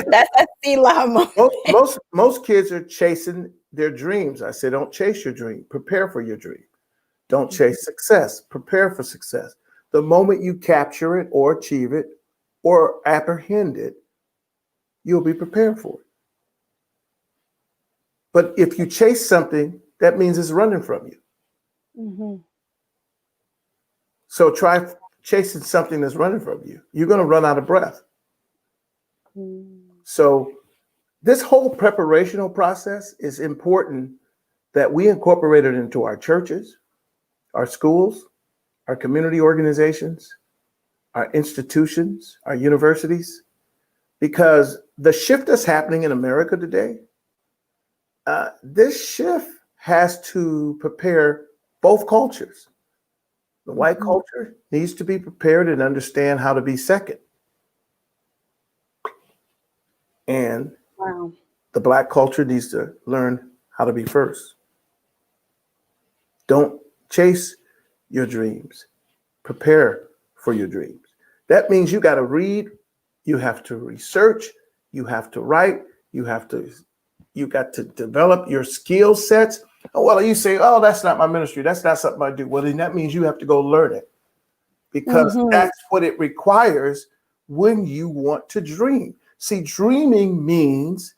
That's a Selah moment. Most kids are chasing their dreams. I say, don't chase your dream. Prepare for your dream. Don't chase success. Prepare for success. The moment you capture it or achieve it or apprehend it, you'll be prepared for it. But if you chase something, that means it's running from you. Mm-hmm. So try chasing something that's running from you. You're going to run out of breath. So this whole preparational process is important that we incorporate it into our churches, our schools, our community organizations, our institutions, our universities, because the shift that's happening in America today, this shift has to prepare both cultures. The white culture needs to be prepared and understand how to be second. And the Black culture needs to learn how to be first. Don't chase your dreams. Prepare for your dreams. That means you got to read, you have to research, you have to write, you got to develop your skill sets. Oh, well, you say, oh, that's not my ministry. That's not something I do. Well, then that means you have to go learn it, because that's what it requires when you want to dream. See, dreaming means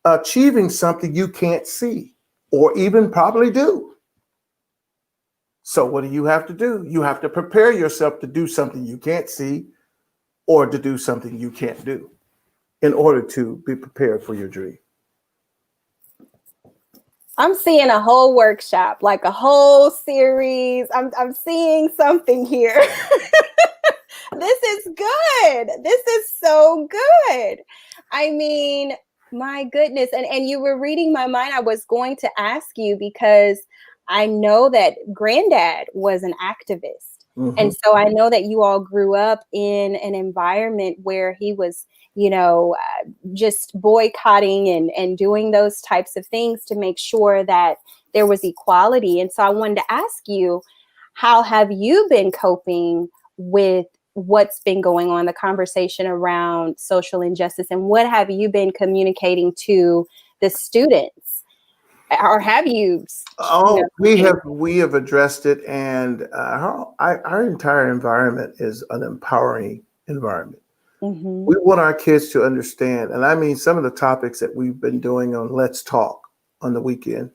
achieving something you can't see or even probably do. So what do you have to do? You have to prepare yourself to do something you can't see or to do something you can't do in order to be prepared for your dream. I'm seeing a whole workshop, like a whole series. I'm seeing something here. This is good. This is so good. I mean, my goodness. And you were reading my mind. I was going to ask you because I know that Granddad was an activist. And so I know that you all grew up in an environment where he was, just boycotting and doing those types of things to make sure that there was equality. And so I wanted to ask you, how have you been coping with what's been going on, the conversation around social injustice, and what have you been communicating to the students? Or have you? We have addressed it, and our entire environment is an empowering environment. We want our kids to understand, and I mean, some of the topics that we've been doing on Let's Talk on the weekend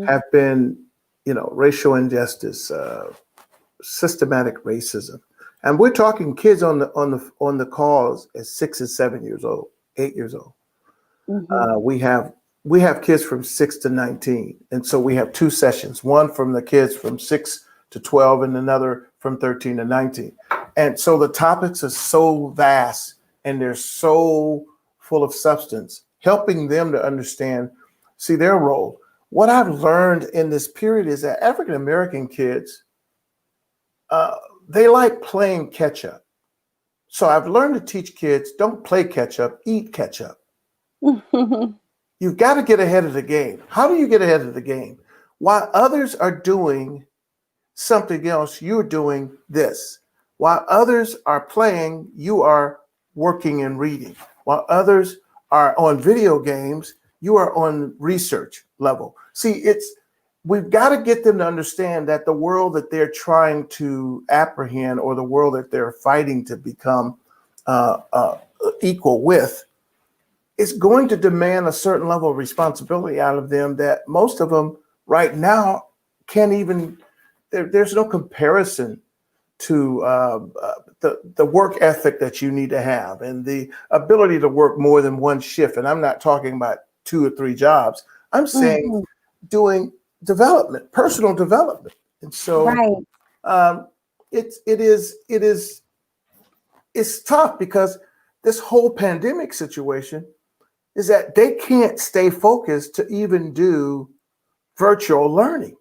have been, racial injustice, systematic racism, and we're talking kids on the calls at 6 and 7 years old, 8 years old. We have kids from 6 to 19. And so we have two sessions, one from the kids from 6 to 12 and another from 13 to 19. And so the topics are so vast and they're so full of substance, helping them to understand, see their role. What I've learned in this period is that African-American kids, they like playing catch up. So I've learned to teach kids, don't play catch up, eat catch up. You've got to get ahead of the game. How do you get ahead of the game? While others are doing something else, you're doing this. While others are playing, you are working and reading. While others are on video games, you are on research level. See, we've got to get them to understand that the world that they're trying to apprehend, or the world that they're fighting to become equal with, is going to demand a certain level of responsibility out of them that most of them right now can't even, there's no comparison the work ethic that you need to have, and the ability to work more than one shift. And I'm not talking about 2 or 3 jobs. I'm saying Mhm. doing development, personal development. And so Right. um, it's tough because this whole pandemic situation is that they can't stay focused to even do virtual learning.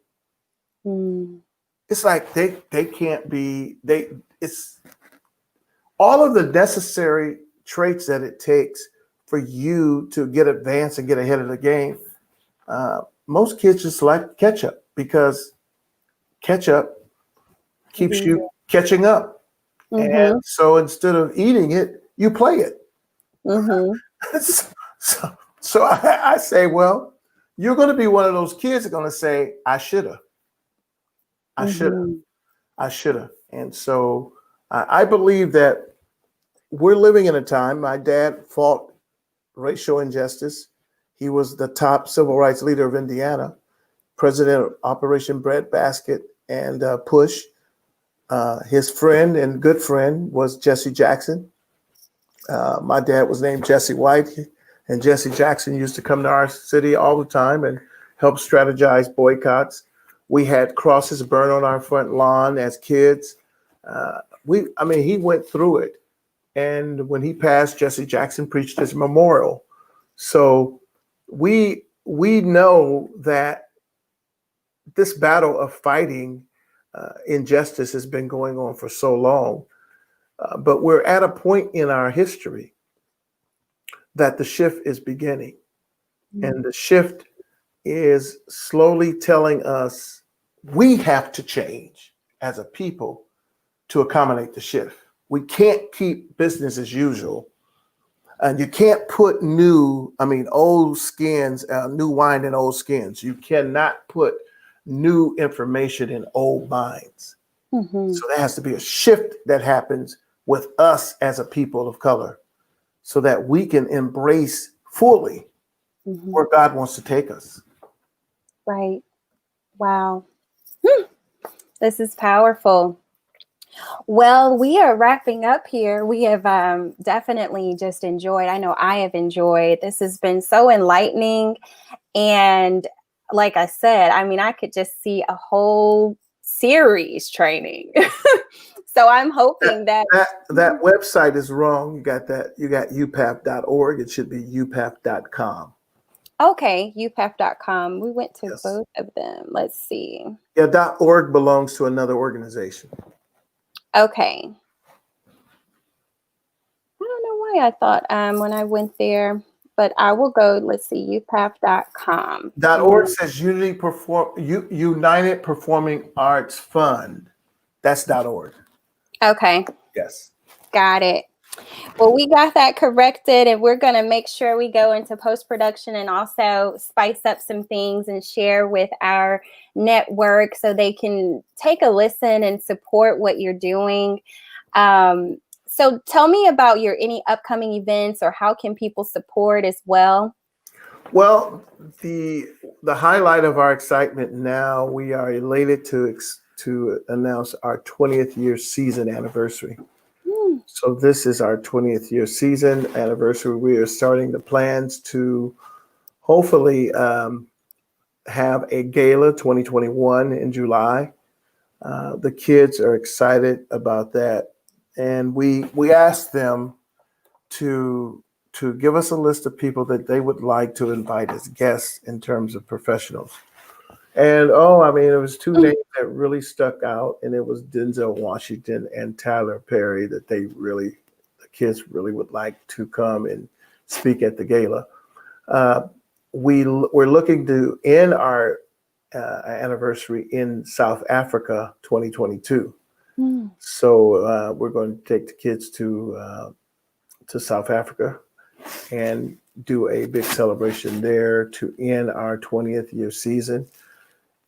Mm. It's like they can't be they it's all of the necessary traits that it takes for you to get advanced and get ahead of the game. Most kids just like catch up because catch up It's keeps easy. you catching up. And Mhm. so instead of eating it, you play it. Mhm. so I say, well, you're going to be one of those kids that are going to say, I should have, I should have, Mhm. I should have. And so I believe that we're living in a time. My dad fought racial injustice. He was the top civil rights leader of Indiana, president of Operation Breadbasket and Push. His friend and good friend was Jesse Jackson. My dad was named Jesse White, and Jesse Jackson used to come to our city all the time and help strategize boycotts. We had crosses burn on our front lawn as kids. He went through it. And when he passed, Jesse Jackson preached his memorial. So we know that this battle of fighting injustice has been going on for so long, but we're at a point in our history that the shift is beginning, Mm. and the shift is slowly telling us we have to change as a people to accommodate the shift. We can't keep business as usual. And you can't put old skins, new wine in old skins. You cannot put new information in old minds. Mhm. So there has to be a shift that happens with us as a people of color so that we can embrace fully Mhm. where God wants to take us. Right. Wow. This is powerful. Well, we are wrapping up here. We have definitely just enjoyed. I know I have enjoyed. This has been so enlightening. And like I said, I mean, I could just see a whole series training. So I'm hoping that. That website is wrong. You got that. You got upap.org. It should be upap.com. Okay, upep.com. We went to Yes. both of them. Let's see. Yeah, .org belongs to another organization. Okay. I don't know why I thought when I went there, but I will go. Let's see, upap.com. .org says United Performing Arts Fund. That's .org. Okay, Yes. got it. Well, we got that corrected, and we're going to make sure we go into post-production and also spice up some things and share with our network so they can take a listen and support what you're doing. So tell me about your any upcoming events, or how can people support as well? Well, the highlight of our excitement now, we are elated to announce our 20th year season anniversary. Hmm. So this is our 20th year season anniversary. We are starting the plans to hopefully have a gala 2021 in July. The kids are excited about that, and we asked them to give us a list of people that they would like to invite as guests in terms of professionals. And it was 2 names that really stuck out, and it was Denzel Washington and Tyler Perry that the kids really would like to come and speak at the gala. We're looking to end our anniversary in South Africa 2022. Hmm. So we're going to take the kids to South Africa and do a big celebration there to end our 20th year season.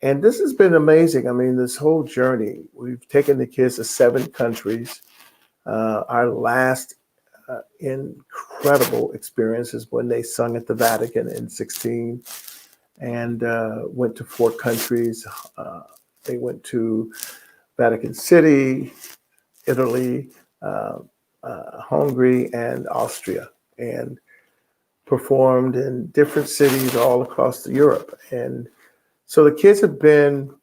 And this has been amazing. I mean, this whole journey, we've taken the kids to 7 countries. Our last incredible experience is when they sung at the Vatican in 16 and went to 4 countries. They went to Vatican City, Italy, Hungary, and Austria, and performed in different cities all across Europe. And so the kids have been,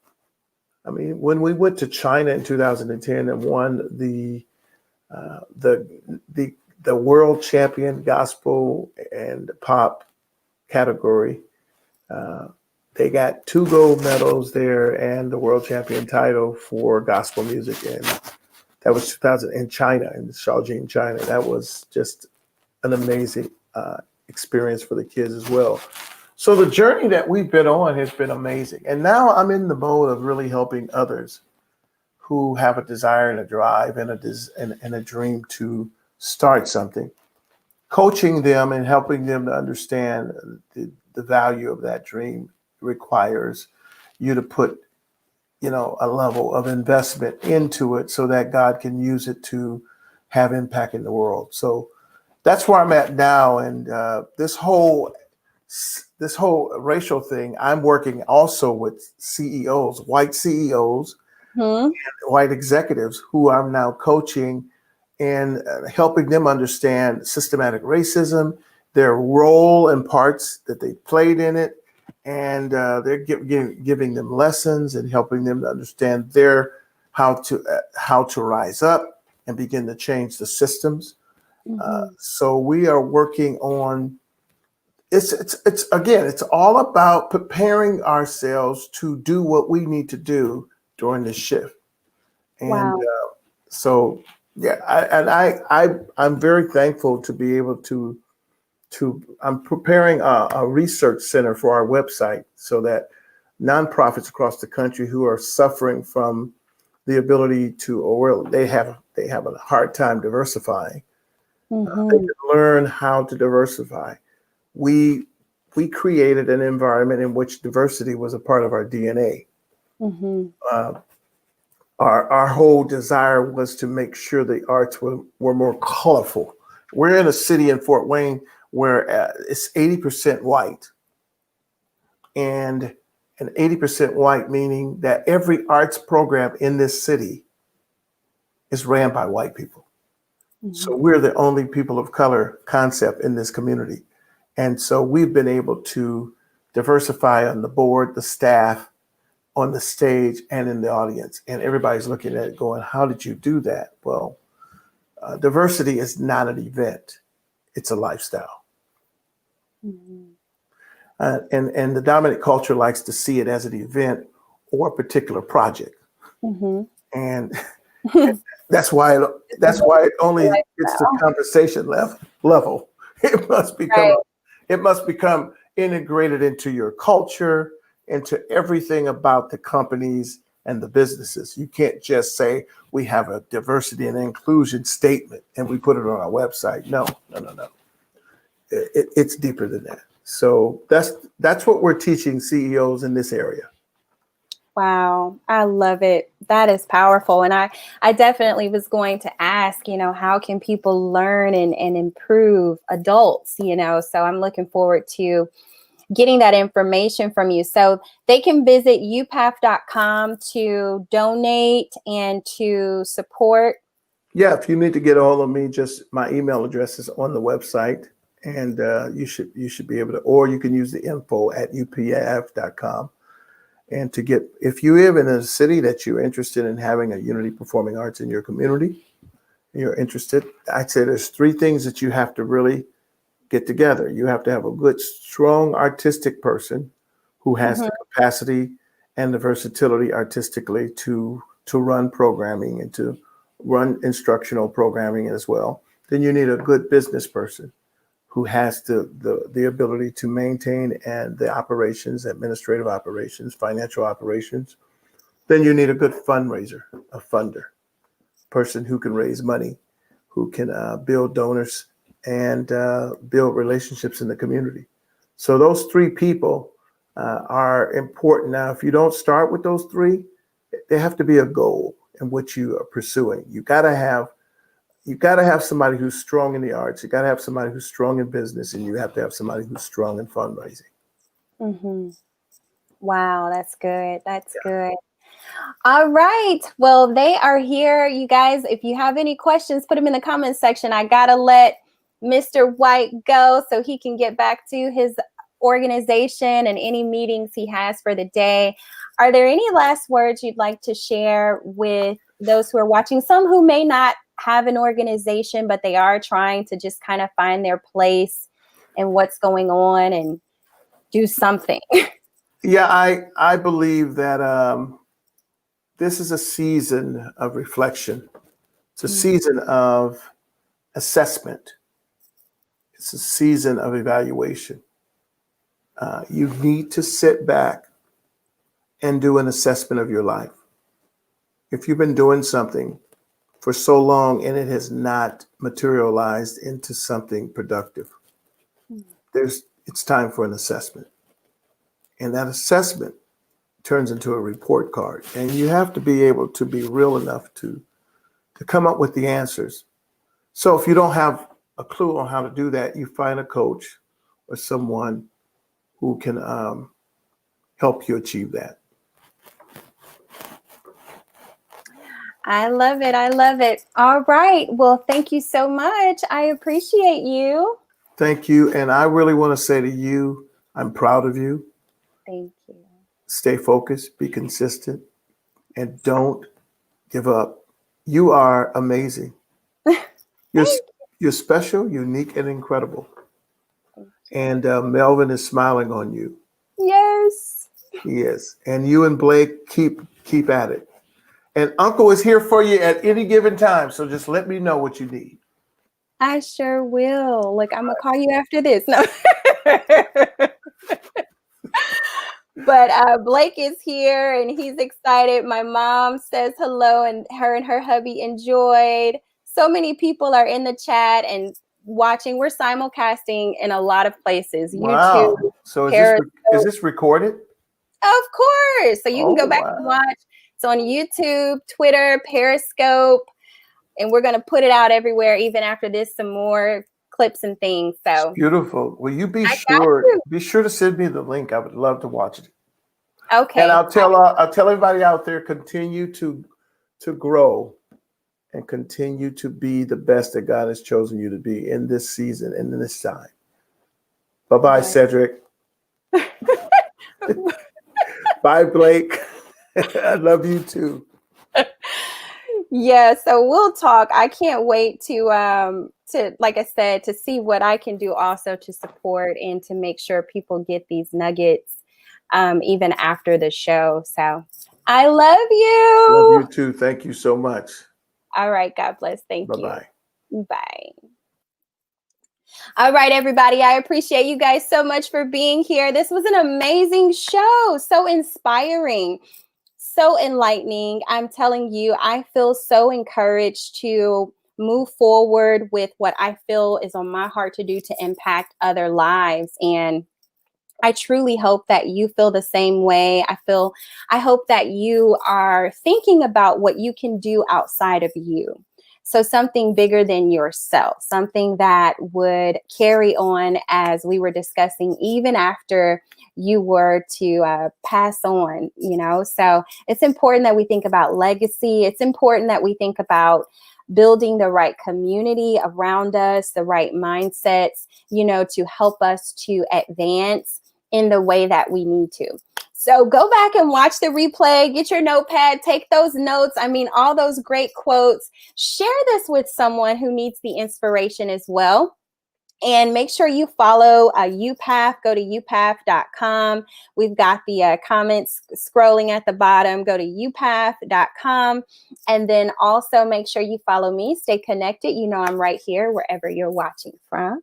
I mean, when we went to China in 2010 and won the world champion gospel and pop category, they got 2 gold medals there and the world champion title for gospel music. And that was 2000 in China, in Shaoxing, China. That was just an amazing experience for the kids as well. So the journey that we've been on has been amazing. And now I'm in the mode of really helping others who have a desire and a drive and a dream to start something, coaching them and helping them to understand the value of that dream requires you to put, a level of investment into it so that God can use it to have impact in the world. So that's where I'm at now. And this whole racial thing, I'm working also with CEOs, white CEOs, white executives who I'm now coaching and helping them understand systematic racism, their role and parts that they played in it. And they're giving them lessons and helping them to understand how to rise up and begin to change the systems. So we are working on, it's all about preparing ourselves to do what we need to do during this shift. And Wow. So yeah, I'm very thankful to be able to I'm preparing a research center for our website so that nonprofits across the country who are suffering from the ability to, or they have a hard time diversifying, they can learn how to diversify. We created an environment in which diversity was a part of our DNA. Our whole desire was to make sure the arts were more colorful. We're in a city in Fort Wayne where it's 80% white, and 80% white, meaning that every arts program in this city is ran by white people. So we're the only people of color concept in this community. And so we've been able to diversify on the board, the staff, on the stage, and in the audience. And everybody's looking at it going, how did you do that? Well, diversity is not an event. It's a lifestyle. And the dominant culture likes to see it as an event or a particular project. And that's why it only gets to conversation level. It must become integrated into your culture, into everything about the companies and the businesses. You can't just say we have a diversity and inclusion statement and we put it on our website. No. It's deeper than that. So that's what we're teaching CEOs in this area. Wow, I love it. That is powerful. And I definitely was going to ask, how can people learn and improve adults, so I'm looking forward to getting that information from you. So they can visit upath.com to donate and to support. Yeah, if you need to get a hold of me, just my email address is on the website, and you should be able to, or you can use the info at upath.com. And if you live in a city that you're interested in having a Unity Performing Arts in your community, you're interested, I'd say there's 3 things that you have to really get together. You have to have a good, strong artistic person who has the capacity and the versatility artistically to run programming and to run instructional programming as well. Then you need a good business person who has the ability to maintain and the operations, administrative operations, financial operations. Then you need a good fundraiser, a funder, person who can raise money, who can build donors and build relationships in the community. So those 3 people are important. Now, if you don't start with those 3, there have to be a goal in which you are pursuing. You got to have somebody who's strong in the arts. You got to have somebody who's strong in business, and you have to have somebody who's strong in fundraising. Wow, that's good. That's good. All right. Well, they are here. You guys, if you have any questions, put them in the comments section. I got to let Mr. White go so he can get back to his organization and any meetings he has for the day. Are there any last words you'd like to share with those who are watching? Some who may not have an organization, but they are trying to just kind of find their place and what's going on and do something. Yeah, I believe that this is a season of reflection. It's a season of assessment. It's a season of evaluation. You need to sit back and do an assessment of your life. If you've been doing something for so long and it has not materialized into something productive, it's time for an assessment. And that assessment turns into a report card. And you have to be able to be real enough to come up with the answers. So if you don't have a clue on how to do that, you find a coach or someone who can help you achieve that. I love it. I love it. All right. Well, thank you so much. I appreciate you. Thank you. And I really want to say to you, I'm proud of you. Thank you. Stay focused, be consistent, and don't give up. You are amazing. You're special, unique, and incredible. And Melvin is smiling on you. Yes. He is. And you and Blake keep at it. And Uncle is here for you at any given time. So just let me know what you need. I sure will. Look, I'm going to call you after this. No. But Blake is here and he's excited. My mom says hello and her hubby enjoyed. So many people are in the chat and watching. We're simulcasting in a lot of places. Wow. YouTube. So is this recorded? Of course. So you can go back and watch. It's on YouTube, Twitter, Periscope, and we're going to put it out everywhere, even after this, some more clips and things. So it's beautiful. Will you be sure to send me the link? I would love to watch it. Okay. And I'll tell everybody out there, continue to grow and continue to be the best that God has chosen you to be in this season and in this time. Bye-bye, Cedric. Bye, Blake. I love you too. Yeah, so we'll talk. I can't wait to like I said, to see what I can do also to support and to make sure people get these nuggets even after the show. So I love you. Love you too. Thank you so much. All right. God bless. Thank you. Bye-bye. Bye. All right, everybody. I appreciate you guys so much for being here. This was an amazing show. So inspiring. So enlightening. I'm telling you, I feel so encouraged to move forward with what I feel is on my heart to do to impact other lives. And I truly hope that you feel the same way. I hope that you are thinking about what you can do outside of you. So something bigger than yourself, something that would carry on, as we were discussing, even after you were to pass on, So it's important that we think about legacy. It's important that we think about building the right community around us, the right mindsets, to help us to advance in the way that we need to. So go back and watch the replay, get your notepad, take those notes. I mean, all those great quotes. Share this with someone who needs the inspiration as well. And make sure you follow UPath. Go to upath.com. We've got the comments scrolling at the bottom. Go to upath.com. And then also make sure you follow me. Stay connected. I'm right here wherever you're watching from.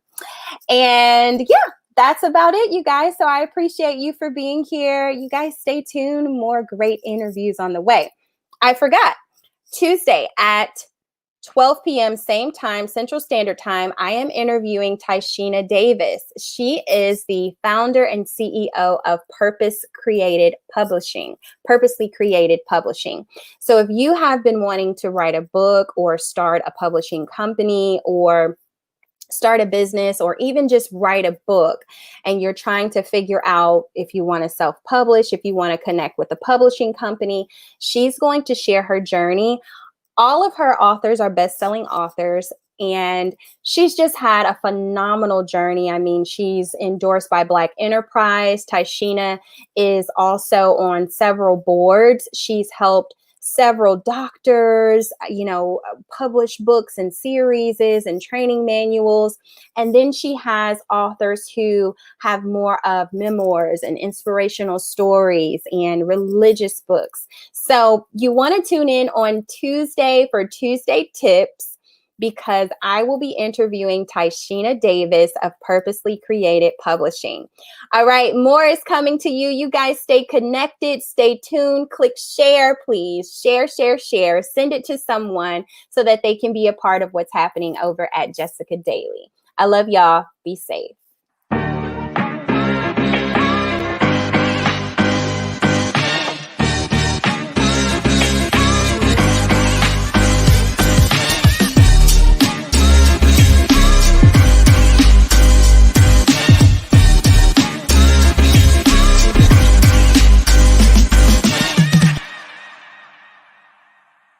And yeah. That's about it, you guys. So I appreciate you for being here. You guys stay tuned. More great interviews on the way. I forgot. Tuesday at 12 p.m. same time, Central Standard Time, I am interviewing Tyshina Davis. She is the founder and CEO of Purposely Created Publishing. So if you have been wanting to write a book or start a publishing company or start a business or even just write a book, and you're trying to figure out if you want to self-publish, if you want to connect with a publishing company, she's going to share her journey. All of her authors are best-selling authors, and she's just had a phenomenal journey. I mean, she's endorsed by Black Enterprise. Tyshina is also on several boards. She's helped several doctors, publish books and series and training manuals. And then she has authors who have more of memoirs and inspirational stories and religious books. So you want to tune in on Tuesday for Tuesday Tips, because I will be interviewing Tyshina Davis of Purposely Created Publishing. All right, more is coming to you. You guys stay connected, stay tuned, click share, please. Share, share, share. Send it to someone so that they can be a part of what's happening over at Jessica Daily. I love y'all. Be safe.